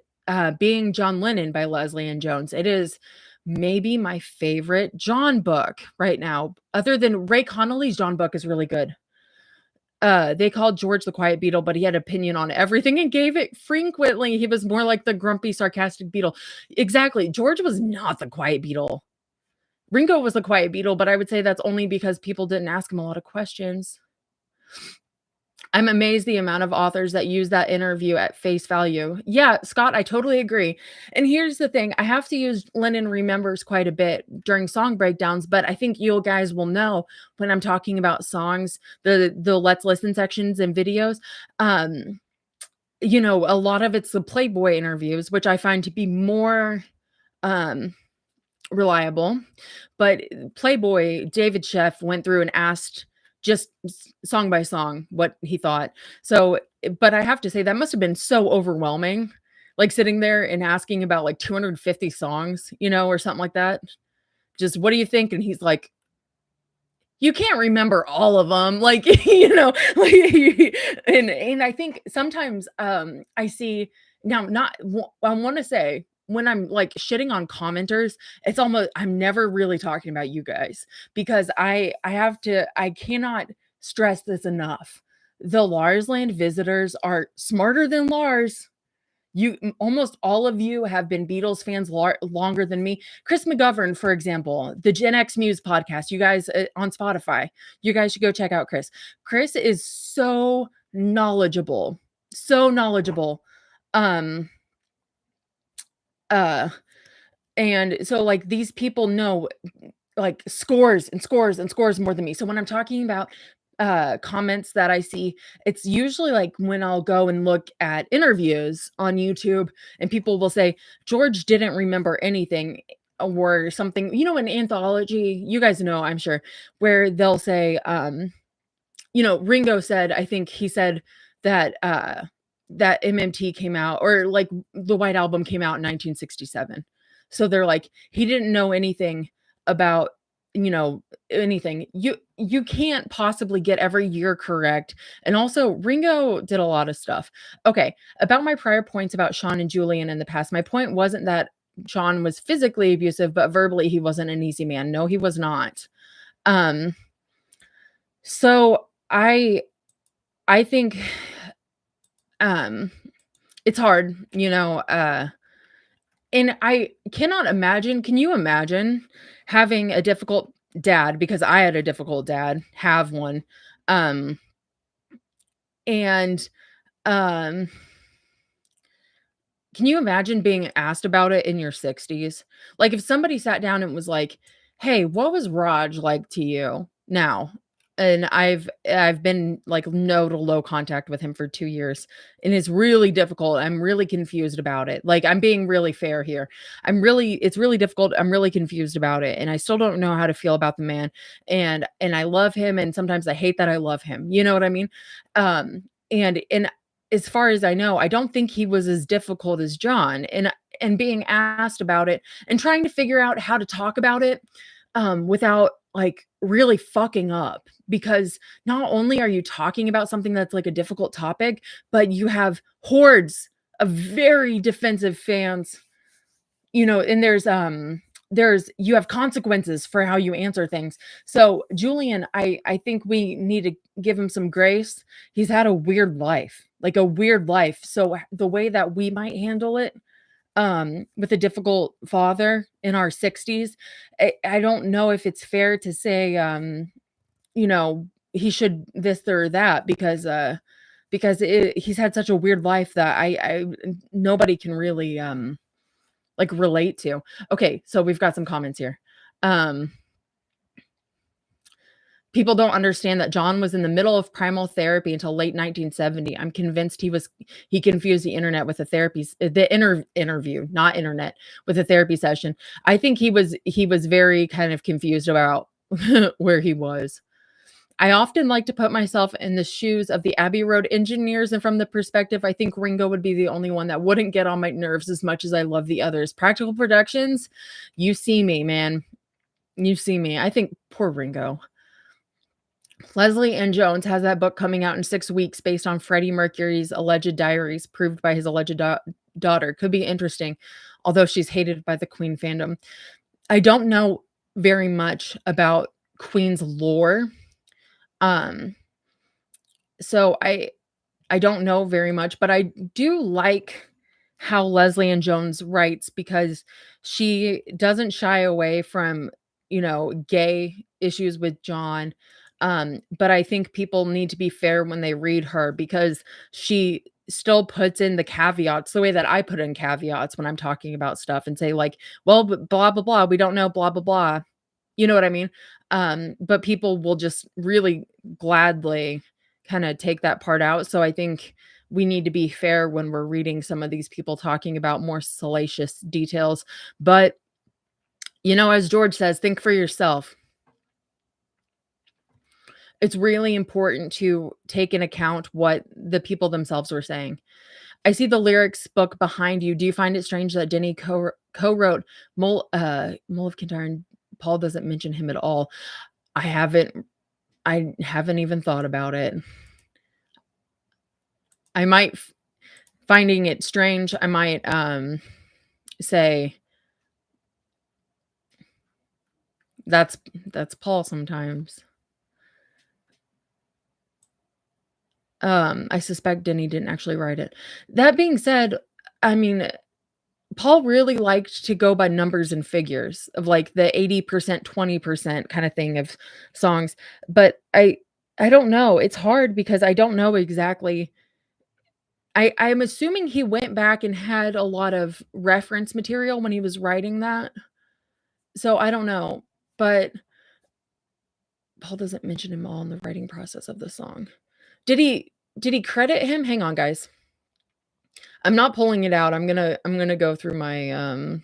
Being John Lennon by Leslie Ann Jones. It is maybe my favorite John book right now, other than Ray Connolly's John book is really good. They called George the Quiet Beetle, but he had opinion on everything and gave it frequently. He was more like the grumpy, sarcastic Beetle. Exactly. George was not the quiet Beetle. Ringo was the quiet Beetle, but I would say that's only because people didn't ask him a lot of questions. I'm amazed the amount of authors that use that interview at face value. Yeah, Scott, I totally agree. And here's the thing, I have to use Lennon Remembers quite a bit during song breakdowns, but I think you guys will know when I'm talking about songs, the Let's Listen sections and videos, a lot of it's the Playboy interviews, which I find to be more um reliable. But Playboy, David Sheff went through and asked just song by song what he thought. So, but I have to say that must have been so overwhelming, like sitting there and asking about like 250 songs, or something like that. Just what do you think? And he's like, you can't remember all of them, like, like, and I think sometimes, I see now not I wanna say, when I'm, like, shitting on commenters, it's almost I'm never really talking about you guys because I cannot stress this enough. The Lars Land visitors are smarter than Lars. Almost all of you have been Beatles fans longer than me. Chris McGovern, for example, the Gen X Muse podcast, you guys on Spotify, you guys should go check out Chris. Chris is so knowledgeable, so knowledgeable. Um, uh, and so like these people know like scores and scores and scores more than me. So when I'm talking about comments that I see, it's usually like when I'll go and look at interviews on YouTube and people will say George didn't remember anything or something, an anthology, you guys know, I'm sure, where they'll say Ringo said, I think he said that that MMT came out or like the White Album came out in 1967. So they're like, he didn't know anything about, anything. You can't possibly get every year correct. And also Ringo did a lot of stuff. Okay, about my prior points about Sean and Julian in the past, my point wasn't that Sean was physically abusive, but verbally he wasn't an easy man. No, he was not. Um, so I think it's hard, and I cannot imagine, can you imagine having a difficult dad, because I had a difficult dad, have one, um, and, um, can you imagine being asked about it in your 60s? Like, if somebody sat down and was like, "Hey, what was Raj like to you now?" And I've been, like, no to low contact with him for 2 years, and it's really difficult. I'm really confused about it. Like, I'm being really fair here. It's really difficult. I'm really confused about it, and I still don't know how to feel about the man, and I love him, and sometimes I hate that I love him. You know what I mean? And as far as I know, I don't think he was as difficult as John, and being asked about it and trying to figure out how to talk about it, without, like, really fucking up, because not only are you talking about something that's, like, a difficult topic, but you have hordes of very defensive fans, and there's you have consequences for how you answer things. So, Julian, I think we need to give him some grace. He's had a weird life, like a weird life. So, the way that we might handle it, with a difficult father in our 60s, I don't know if it's fair to say, he should this or that because he's had such a weird life that I nobody can really, like, relate to. Okay, so we've got some comments here. Um, People don't understand that John was in the middle of primal therapy until late 1970. I'm convinced he confused the internet with a interview, not internet, with a therapy session. I think he was very kind of confused about where he was. I often like to put myself in the shoes of the Abbey Road engineers, and from the perspective, I think Ringo would be the only one that wouldn't get on my nerves as much as I love the others. Practical Productions, you see me, man. You see me. I think poor Ringo. Leslie Ann Jones has that book coming out in 6 weeks based on Freddie Mercury's alleged diaries, proved by his alleged daughter. Could be interesting, although she's hated by the Queen fandom. I don't know very much about Queen's lore. Um, so I don't know very much, but I do like how Leslie Ann Jones writes because she doesn't shy away from, gay issues with John. But I think people need to be fair when they read her because she still puts in the caveats the way that I put in caveats when I'm talking about stuff and say like, well, blah blah blah, we don't know blah blah blah. You know what I mean? But people will just really gladly kind of take that part out. So I think we need to be fair when we're reading some of these people talking about more salacious details. But, as George says, think for yourself. It's really important to take in account what the people themselves were saying. I see the lyrics book behind you. Do you find it strange that Denny co-wrote Mole of Kintyre and Paul doesn't mention him at all? I haven't even thought about it. I might finding it strange. I might say that's Paul sometimes. I suspect Denny didn't actually write it. That being said, I mean, Paul really liked to go by numbers and figures of like the 80%, 20% kind of thing of songs. But I don't know. It's hard because I don't know exactly. I'm assuming he went back and had a lot of reference material when he was writing that. So I don't know. But Paul doesn't mention him all in the writing process of the song. Did he credit him? Hang on, guys. I'm not pulling it out. I'm gonna go through my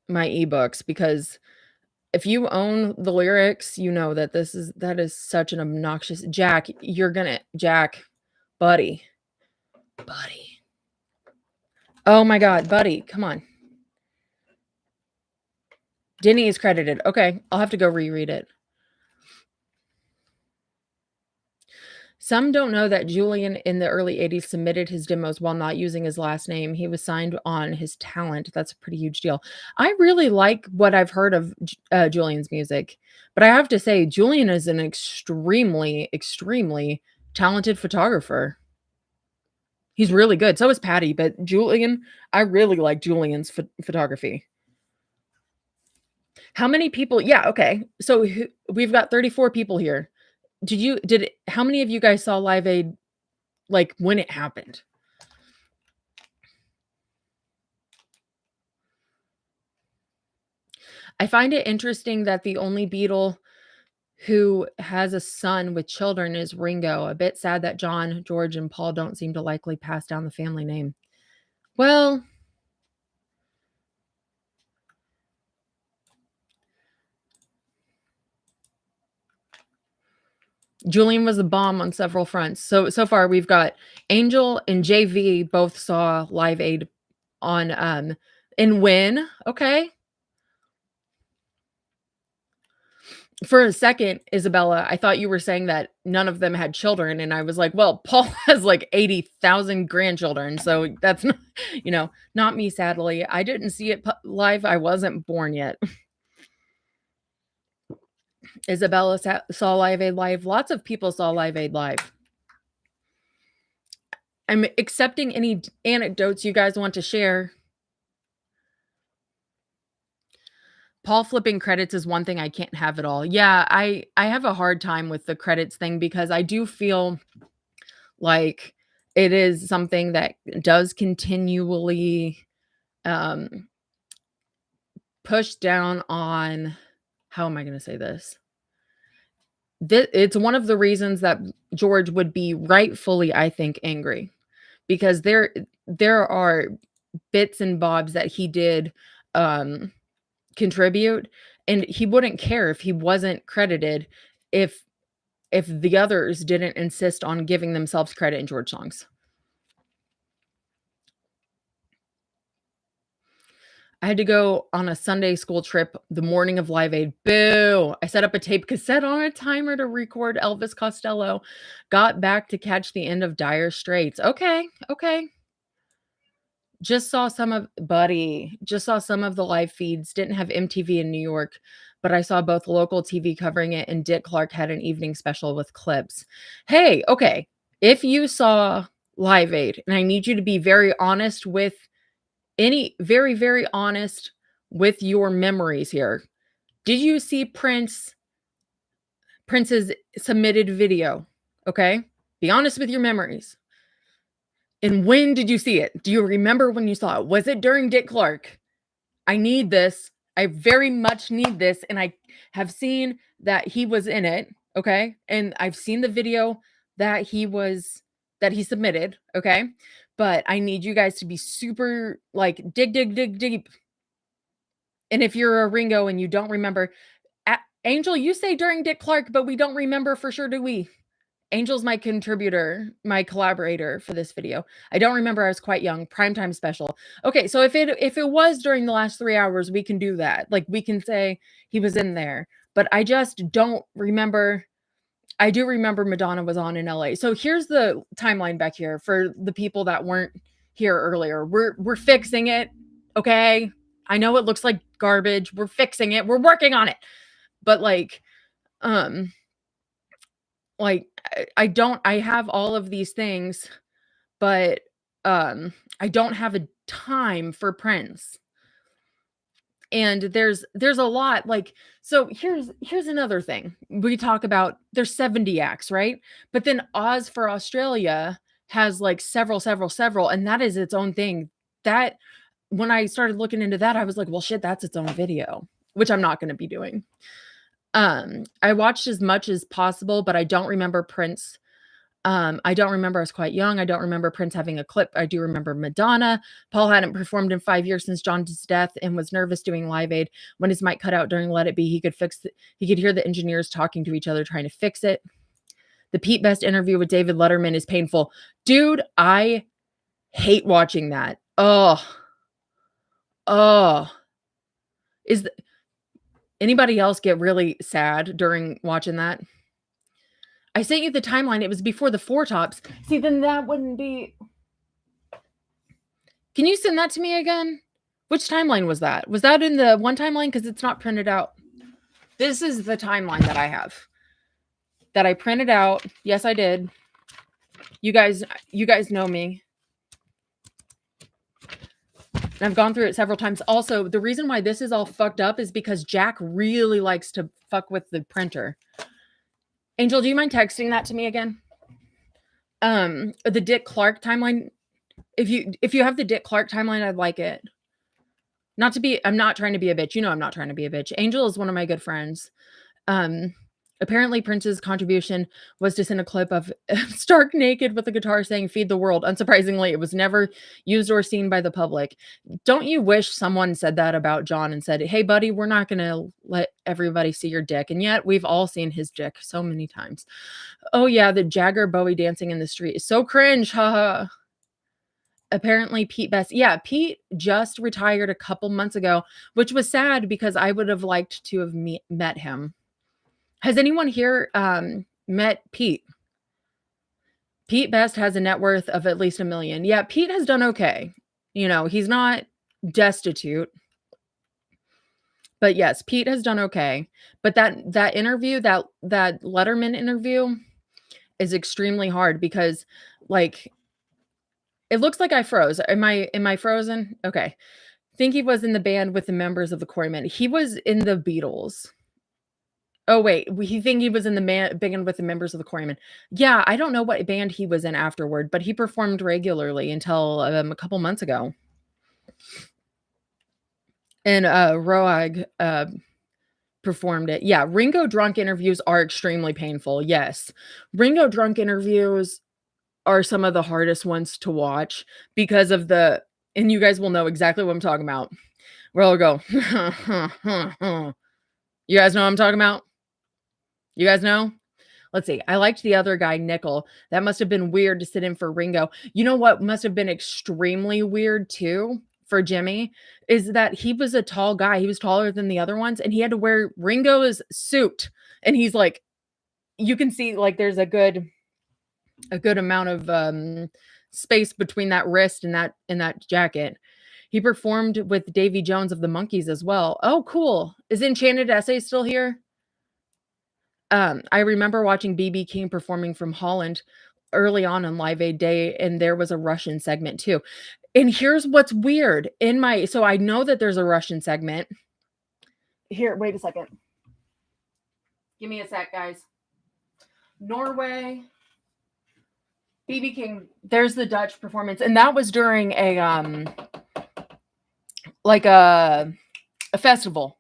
my ebooks because if you own the lyrics, you know that that is such an obnoxious Jack. Jack, buddy. Oh my god, buddy, come on. Denny is credited. Okay, I'll have to go reread it. Some don't know that Julian in the early 80s submitted his demos while not using his last name. He was signed on his talent. That's a pretty huge deal. I really like what I've heard of Julian's music, but I have to say, Julian is an extremely, extremely talented photographer. He's really good. So is Patty, but Julian, I really like Julian's photography. How many people? Yeah, okay. So we've got 34 people here. How many of you guys saw Live Aid, like, when it happened? I find it interesting that the only Beatle who has a son with children is Ringo. A bit sad that John, George, and Paul don't seem to likely pass down the family name. Well, Julian was a bomb on several fronts. So far we've got Angel and JV both saw Live Aid on and win. Okay. For a second, Isabella, I thought you were saying that none of them had children, and I was like, well, Paul has like 80,000 grandchildren, so that's not, not me, sadly. I didn't see it live. I wasn't born yet. Isabella saw Live Aid live. Lots of people saw Live Aid live. I'm accepting any anecdotes you guys want to share. Paul flipping credits is one thing I can't have at all. Yeah, I have a hard time with the credits thing because I do feel like it is something that does continually push down on, how am I going to say this? It's one of the reasons that George would be rightfully, I think, angry because there are bits and bobs that he did contribute, and he wouldn't care if he wasn't credited if the others didn't insist on giving themselves credit in George songs. I had to go on a Sunday school trip the morning of Live Aid. Boo! I set up a tape cassette on a timer to record Elvis Costello. Got back to catch the end of Dire Straits. Okay. just saw some of the live feeds. Didn't have MTV in New York, but I saw both local TV covering it, and Dick Clark had an evening special with clips. Hey, okay, if you saw Live Aid, and I need you to be very honest with very honest with your memories here. Did you see Prince's submitted video? Okay, be honest with your memories. And when did you see it? Do you remember when you saw it? Was it during Dick Clark? I need this. I very much need this. And I have seen that he was in it. Okay. And I've seen the video that he submitted. Okay. But I need you guys to be super like dig deep. And if you're a Ringo and you don't remember, Angel, you say during Dick Clark, but we don't remember for sure, do we? Angel's my contributor, my collaborator for this video. I don't remember. I was quite young. Primetime special. Okay, so if it was during the last 3 hours, we can do that. Like we can say he was in there. But I just don't remember. I do remember Madonna was on in LA. So here's the timeline back here for the people that weren't here earlier. We're fixing it. Okay. I know it looks like garbage. We're fixing it. We're working on it. But I have all of these things, but I don't have a time for Prince. And there's a lot so here's another thing. We talk about there's 70 acts, right? But then Oz for Australia has like several, and that is its own thing. That when I started looking into that, I was like, well, shit, that's its own video, which I'm not going to be doing. I watched as much as possible, but I don't remember Prince. I don't remember. I was quite young. I don't remember Prince having a clip. I do remember Madonna. Paul hadn't performed in 5 years since John's death and was nervous doing Live Aid. When his mic cut out during Let It Be, he could hear the engineers talking to each other, trying to fix it. The Pete Best interview with David Letterman is painful. Dude, I hate watching that. Anybody else get really sad during watching that? I sent you the timeline. It was before the Four Tops. See, then that wouldn't be... Can you send that to me again? Which timeline was that? Was that in the one timeline? Because it's not printed out. This is the timeline that I have. That I printed out. Yes, I did. You guys know me. And I've gone through it several times. Also, the reason why this is all fucked up is because Jack really likes to fuck with the printer. Angel, do you mind texting that to me again? The Dick Clark timeline. If you have the Dick Clark timeline, I'd like it. I'm not trying to be a bitch. You know I'm not trying to be a bitch. Angel is one of my good friends. Apparently Prince's contribution was to send a clip of Stark naked with a guitar saying "Feed the World." Unsurprisingly, it was never used or seen by the public. Don't you wish someone said that about John and said, "Hey buddy, we're not going to let everybody see your dick." And yet we've all seen his dick so many times. Oh yeah, the Jagger Bowie dancing in the street is so cringe. Haha. Apparently Pete Best. Yeah, Pete just retired a couple months ago, which was sad because I would have liked to have met him. Has anyone here met Pete? Pete Best has a net worth of at least $1 million. Yeah, Pete has done okay. You know, he's not destitute. But yes, Pete has done okay. But that interview, that Letterman interview is extremely hard because like it looks like I froze. Am I frozen? Okay. Think he was in the band with the members of the Quarrymen. He was in the Beatles. Oh, wait. He think he was in the band with the members of the Quarrymen. Yeah, I don't know what band he was in afterward, but he performed regularly until a couple months ago. And Roag performed it. Yeah, Ringo drunk interviews are extremely painful. Yes. Ringo drunk interviews are some of the hardest ones to watch because of and you guys will know exactly what I'm talking about. Where I'll go. You guys know what I'm talking about? You guys know? Let's see. I liked the other guy, Nickel. That must have been weird to sit in for Ringo. You know what must have been extremely weird too for Jimmy is that he was a tall guy. He was taller than the other ones and he had to wear Ringo's suit. And he's like, you can see like there's a good amount of space between that wrist and that jacket. He performed with Davy Jones of the Monkees as well. Oh, cool. Is Enchanted Essay still here? I remember watching BB King performing from Holland early on Live Aid Day, and there was a Russian segment too. And here's what's weird. So I know that there's a Russian segment. Here, wait a second. Give me a sec, guys. Norway, BB King, there's the Dutch performance. And that was during a festival.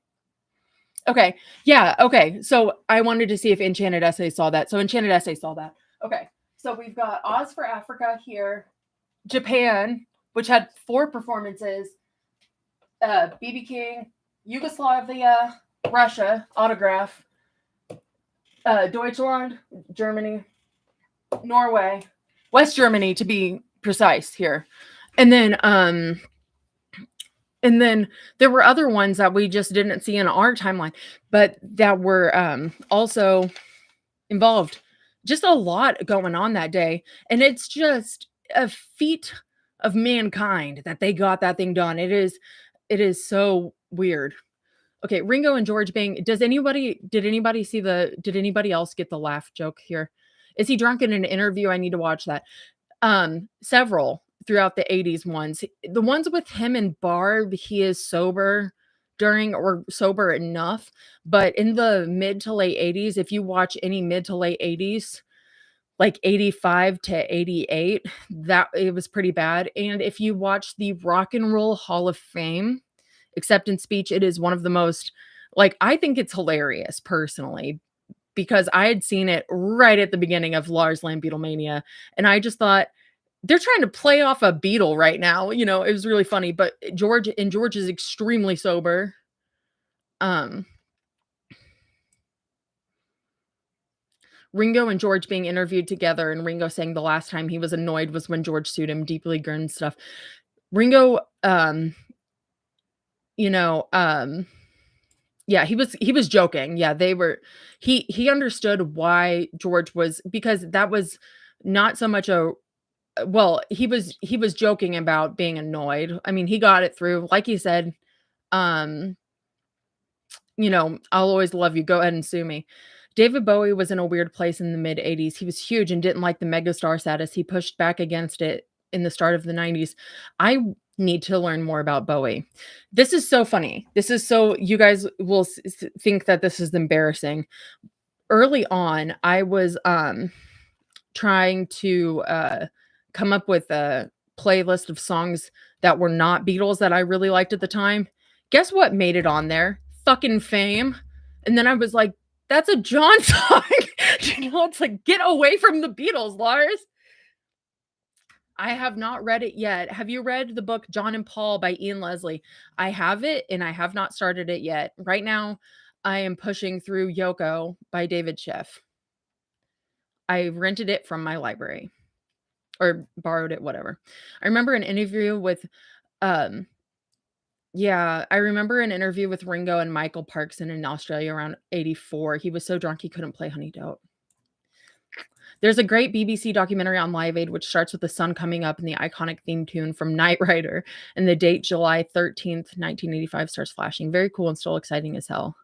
Okay. Yeah. Okay. So I wanted to see if Enchanted Essay saw that. So Enchanted Essay saw that. Okay. So we've got Oz for Africa here, Japan, which had 4 performances, BB King, Yugoslavia, Russia, Autograph, Deutschland, Germany, Norway, West Germany to be precise here. And then there were other ones that we just didn't see in our timeline, but that were also involved. Just a lot going on that day. And it's just a feat of mankind that they got that thing done. It is so weird. Okay, Ringo and George being, did anybody else get the laugh joke here? Is he drunk in an interview? I need to watch that. Several throughout the 80s ones. The ones with him and Barb, he is sober during, or sober enough, but in the mid to late 80s, if you watch any mid to late 80s, like 85 to 88, that it was pretty bad. And if you watch the Rock and Roll Hall of Fame acceptance speech, it is one of the most, like, I think it's hilarious personally, because I had seen it right at the beginning of Lars Land Beatlemania, and I just thought, they're trying to play off a Beatle right now. You know, it was really funny, but George is extremely sober. Ringo and George being interviewed together, and Ringo saying the last time he was annoyed was when George sued him, deeply grin stuff. Ringo, yeah, he was joking. Yeah, he understood why George was, because that was not so much he was joking about being annoyed. I mean, he got it through. Like he said, I'll always love you. Go ahead and sue me. David Bowie was in a weird place in the mid 80s. He was huge and didn't like the megastar status. He pushed back against it in the start of the 90s. I need to learn more about Bowie. This is so funny. You guys will think that this is embarrassing. Early on, I was trying to come up with a playlist of songs that were not Beatles that I really liked at the time. Guess what made it on there? Fucking Fame. And then I was like, that's a John song. It's like, get away from the Beatles, Lars. I have not read it yet. Have you read the book John and Paul by Ian Leslie? I have it, and I have not started it yet. Right now, I am pushing through Yoko by David Sheff. I rented it from my library, or borrowed it, whatever. I remember an interview with Ringo and Michael Parkson in Australia around 84. He was so drunk he couldn't play Honey Don't. There's a great BBC documentary on Live Aid, which starts with the sun coming up and the iconic theme tune from Knight Rider, and the date July 13th, 1985 starts flashing. Very cool and still exciting as hell.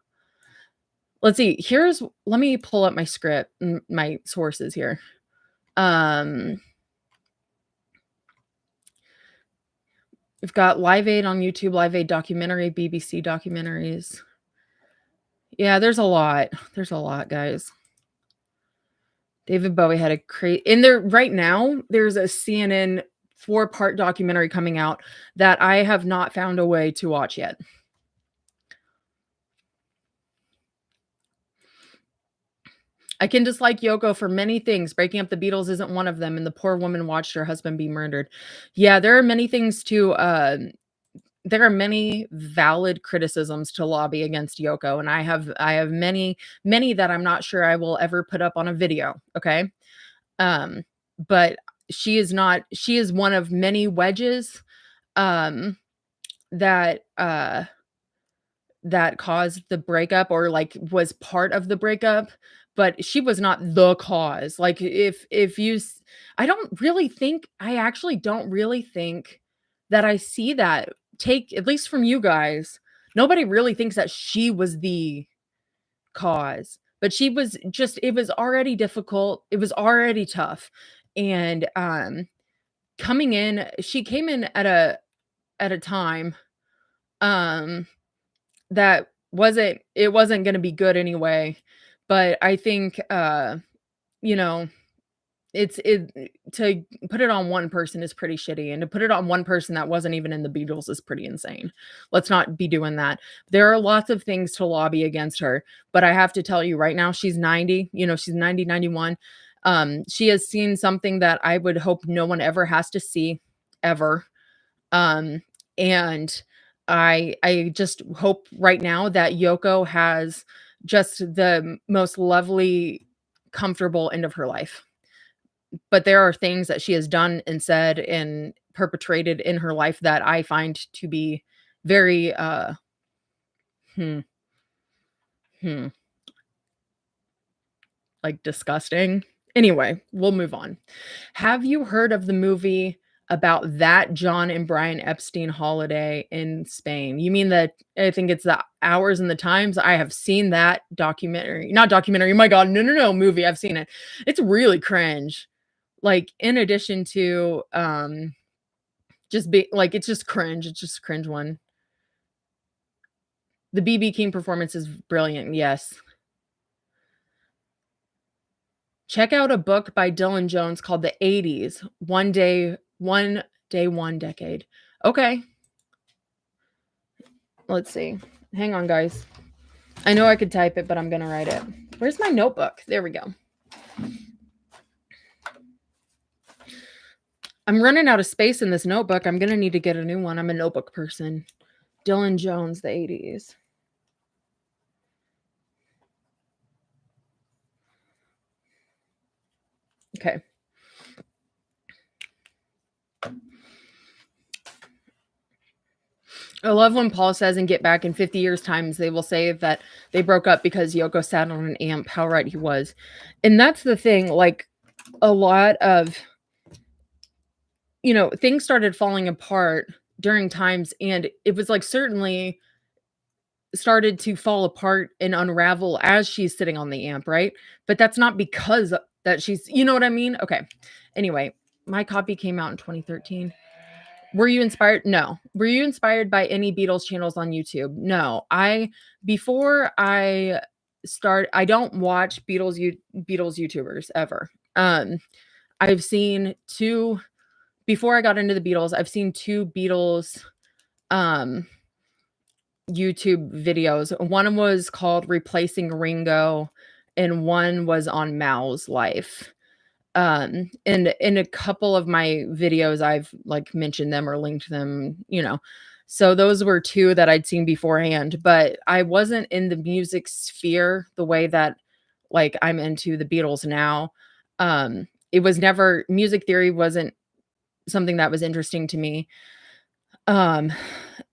Let's see. Let me pull up my script, my sources here. We've got Live Aid on YouTube, Live Aid documentary, BBC documentaries. Yeah, there's a lot. There's a lot, guys. David Bowie had a in there right now. There's a CNN 4-part documentary coming out that I have not found a way to watch yet. I can dislike Yoko for many things. Breaking up the Beatles isn't one of them, and the poor woman watched her husband be murdered. Yeah, there are many things to there are many valid criticisms to lobby against Yoko, and I have many that I'm not sure I will ever put up on a video, okay? But she is one of many wedges that that caused the breakup or, like, was part of the breakup, but she was not the cause. Like, if you s I actually don't really think that I see that take at least from you guys, nobody really thinks that she was the cause, but she was just it was already difficult, it was already tough, and, she came in at a time, um that wasn't gonna be good anyway, but I think, you know, to put it on one person is pretty shitty, and to put it on one person that wasn't even in the Beatles is pretty insane. Let's not be doing that. There are lots of things to lobby against her, but I have to tell you right now, she's 90, she's 90, 91. She has seen something that I would hope no one ever has to see, ever. Um, and I just hope right now that Yoko has just the most lovely, comfortable end of her life. But there are things that she has done and said and perpetrated in her life that I find to be very, hmm, hmm, like, disgusting. Anyway, we'll move on. Have you heard of the movie about that John and Brian Epstein holiday in Spain? You mean that I think it's the Hours and the Times? I have seen that documentary. Not documentary, my god, no, no, no, movie, I've seen it. It's really cringe. Like, in addition to, just be like, it's just cringe, it's just a cringe one. The BB King performance is brilliant, yes. Check out a book by Dylan Jones called The '80s, One Day, One Decade. Okay, let's see. Hang on, guys. I know I could type it, but I'm gonna write it. Where's my notebook? There we go. I'm running out of space in this notebook. I'm gonna need to get a new one. I'm a notebook person. Dylan Jones, The '80s. Okay. I love when Paul says in Get Back in 50 years' times, they will say that they broke up because Yoko sat on an amp. How right he was. And that's the thing, like, a lot of, things started falling apart during times, and it was like certainly started to fall apart and unravel as she's sitting on the amp, right? But that's not because that she's, you know what I mean? Okay. Anyway, my copy came out in 2013. Were you inspired? No. Were you inspired by any Beatles channels on YouTube? No. Before I don't watch Beatles YouTubers ever. I've seen two before I got into the Beatles, I've seen two Beatles um YouTube videos. One was called Replacing Ringo and one was on Mal's life. And in a couple of my videos, I've, like, mentioned them or linked them. So those were two that I'd seen beforehand, but I wasn't in the music sphere the way that, like, I'm into the Beatles now. It was never music theory wasn't something that was interesting to me. Um,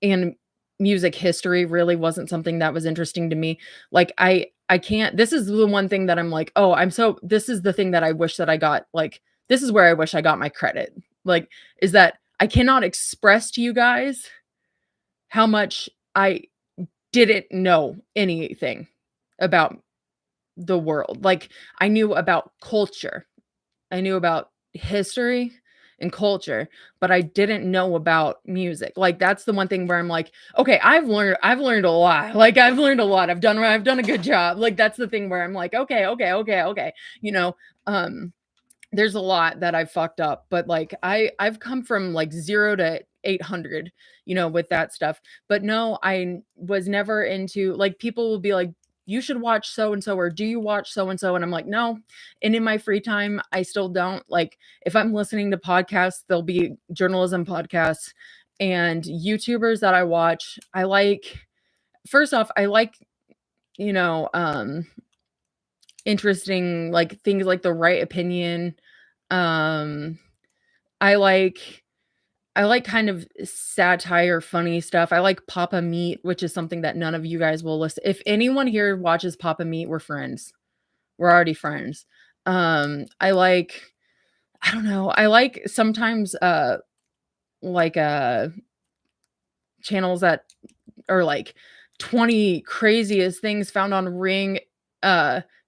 and music history really wasn't something that was interesting to me. Like, I can't this is the one thing that I'm like, "Oh, this is the thing that I wish that I got, like, this is where I wish I got my credit." Like, is that I cannot express to you guys how much I didn't know anything about the world. Like, I knew about culture. I knew about history and culture, but I didn't know about music. Like, that's the one thing where I'm like, "Okay, I've learned a lot. Like, I've learned a lot. I've done a good job." Like, that's the thing where I'm like, "Okay, okay, okay, okay." You know, um, there's a lot that I've fucked up, but, like, I've come from, like, 0 to 800, with that stuff. But no, I was never into, like, people will be like, "You should watch so and so," or "Do you watch so and so?" And I'm like, "No." And in my free time, I still don't. Like, if I'm listening to podcasts, there'll be journalism podcasts and YouTubers that I watch. I like First off, I like, you know, um interesting, like, things like The Right Opinion. Um, I like I like kind of satire, funny stuff. I like Papa Meat, which is something that none of you guys will listen. If anyone here watches Papa Meat, we're friends. We're already friends. I like, I don't know. I like sometimes like channels that are like 20 craziest things found on Ring.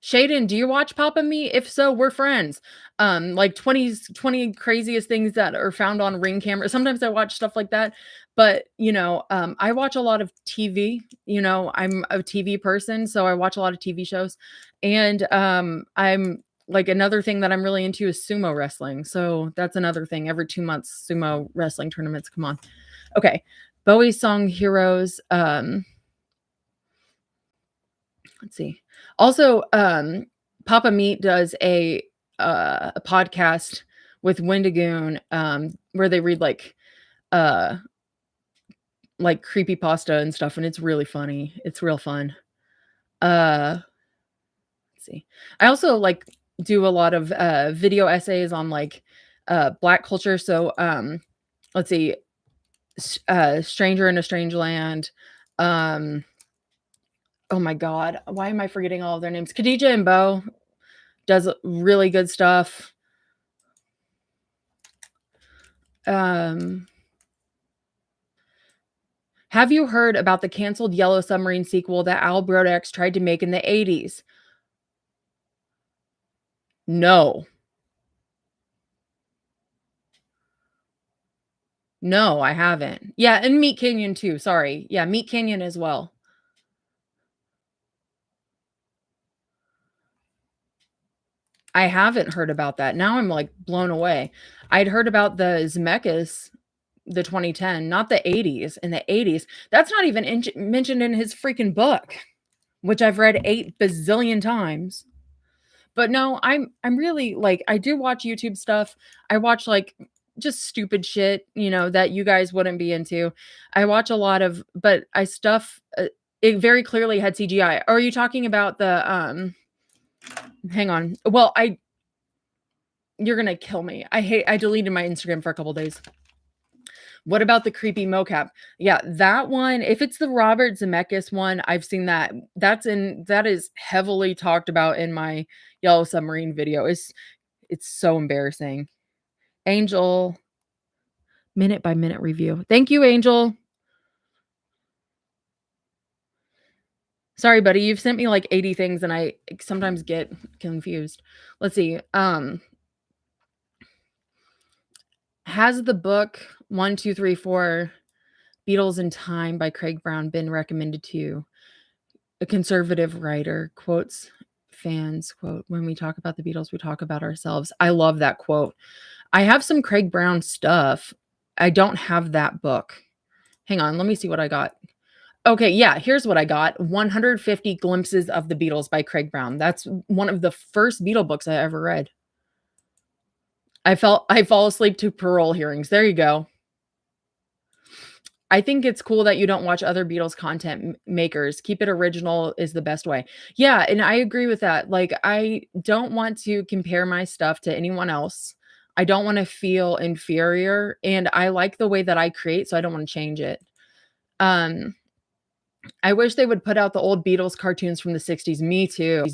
Shaden, do you watch Papa Me? If so, we're friends. Like 20 craziest things that are found on Ring camera. Sometimes I watch stuff like that, but I watch a lot of TV. I'm a TV person, so I watch a lot of TV shows. And I'm like, another thing that I'm really into is sumo wrestling. So that's another thing. Every 2 months, sumo wrestling tournaments come on. Okay. Bowie song heroes. Let's see. Also, Papa Meat does a podcast with Wendigoon, where they read uh like creepypasta and stuff, and it's really funny. It's real fun. Let's see. I also like do a lot of video essays on like black culture. So let's see. Stranger in a Strange Land. Um oh my god, why am I forgetting all of their names? Khadija and Bo does really good stuff. Um have you heard about the canceled Yellow Submarine sequel that Al Brodex tried to make in the 80s? No. No, I haven't. Yeah, and Meat Canyon too, sorry. Yeah, Meat Canyon as well. I haven't heard about that. Now I'm, like, blown away. I'd heard about the Zemeckis, the 2010, not the 80s. In the 80s, that's not even mentioned in his freaking book, which I've read 8 bazillion times. But no, I'm really like, I do watch YouTube stuff. I watch like just stupid shit, that you guys wouldn't be into. I watch a lot of, but I stuff it very clearly had CGI. Are you talking about the hang on. Well, you're going to kill me. I deleted my Instagram for a couple days. What about the creepy mocap? Yeah, that one, if it's the Robert Zemeckis one, I've seen that. That is heavily talked about in my Yellow Submarine video. It's so embarrassing. Angel, minute by minute review. Thank you, Angel. Sorry, buddy. You've sent me like 80 things and I sometimes get confused. Let's see. Has the book 1, 2, 3, 4 Beatles in Time by Craig Brown been recommended to you? A conservative writer quotes fans, quote, when we talk about the Beatles, we talk about ourselves. I love that quote. I have some Craig Brown stuff. I don't have that book. Hang on, let me see what I got. Okay, yeah, here's what I got. 150 Glimpses of the Beatles by Craig Brown. That's one of the first Beatle books I ever read. I fall asleep to parole hearings. There you go. I think it's cool that you don't watch other Beatles content makers. Keep it original is the best way. Yeah, and I agree with that. Like, I don't want to compare my stuff to anyone else. I don't want to feel inferior, and I like the way that I create, so I don't want to change it. I wish they would put out the old Beatles cartoons from the 60s. Me too.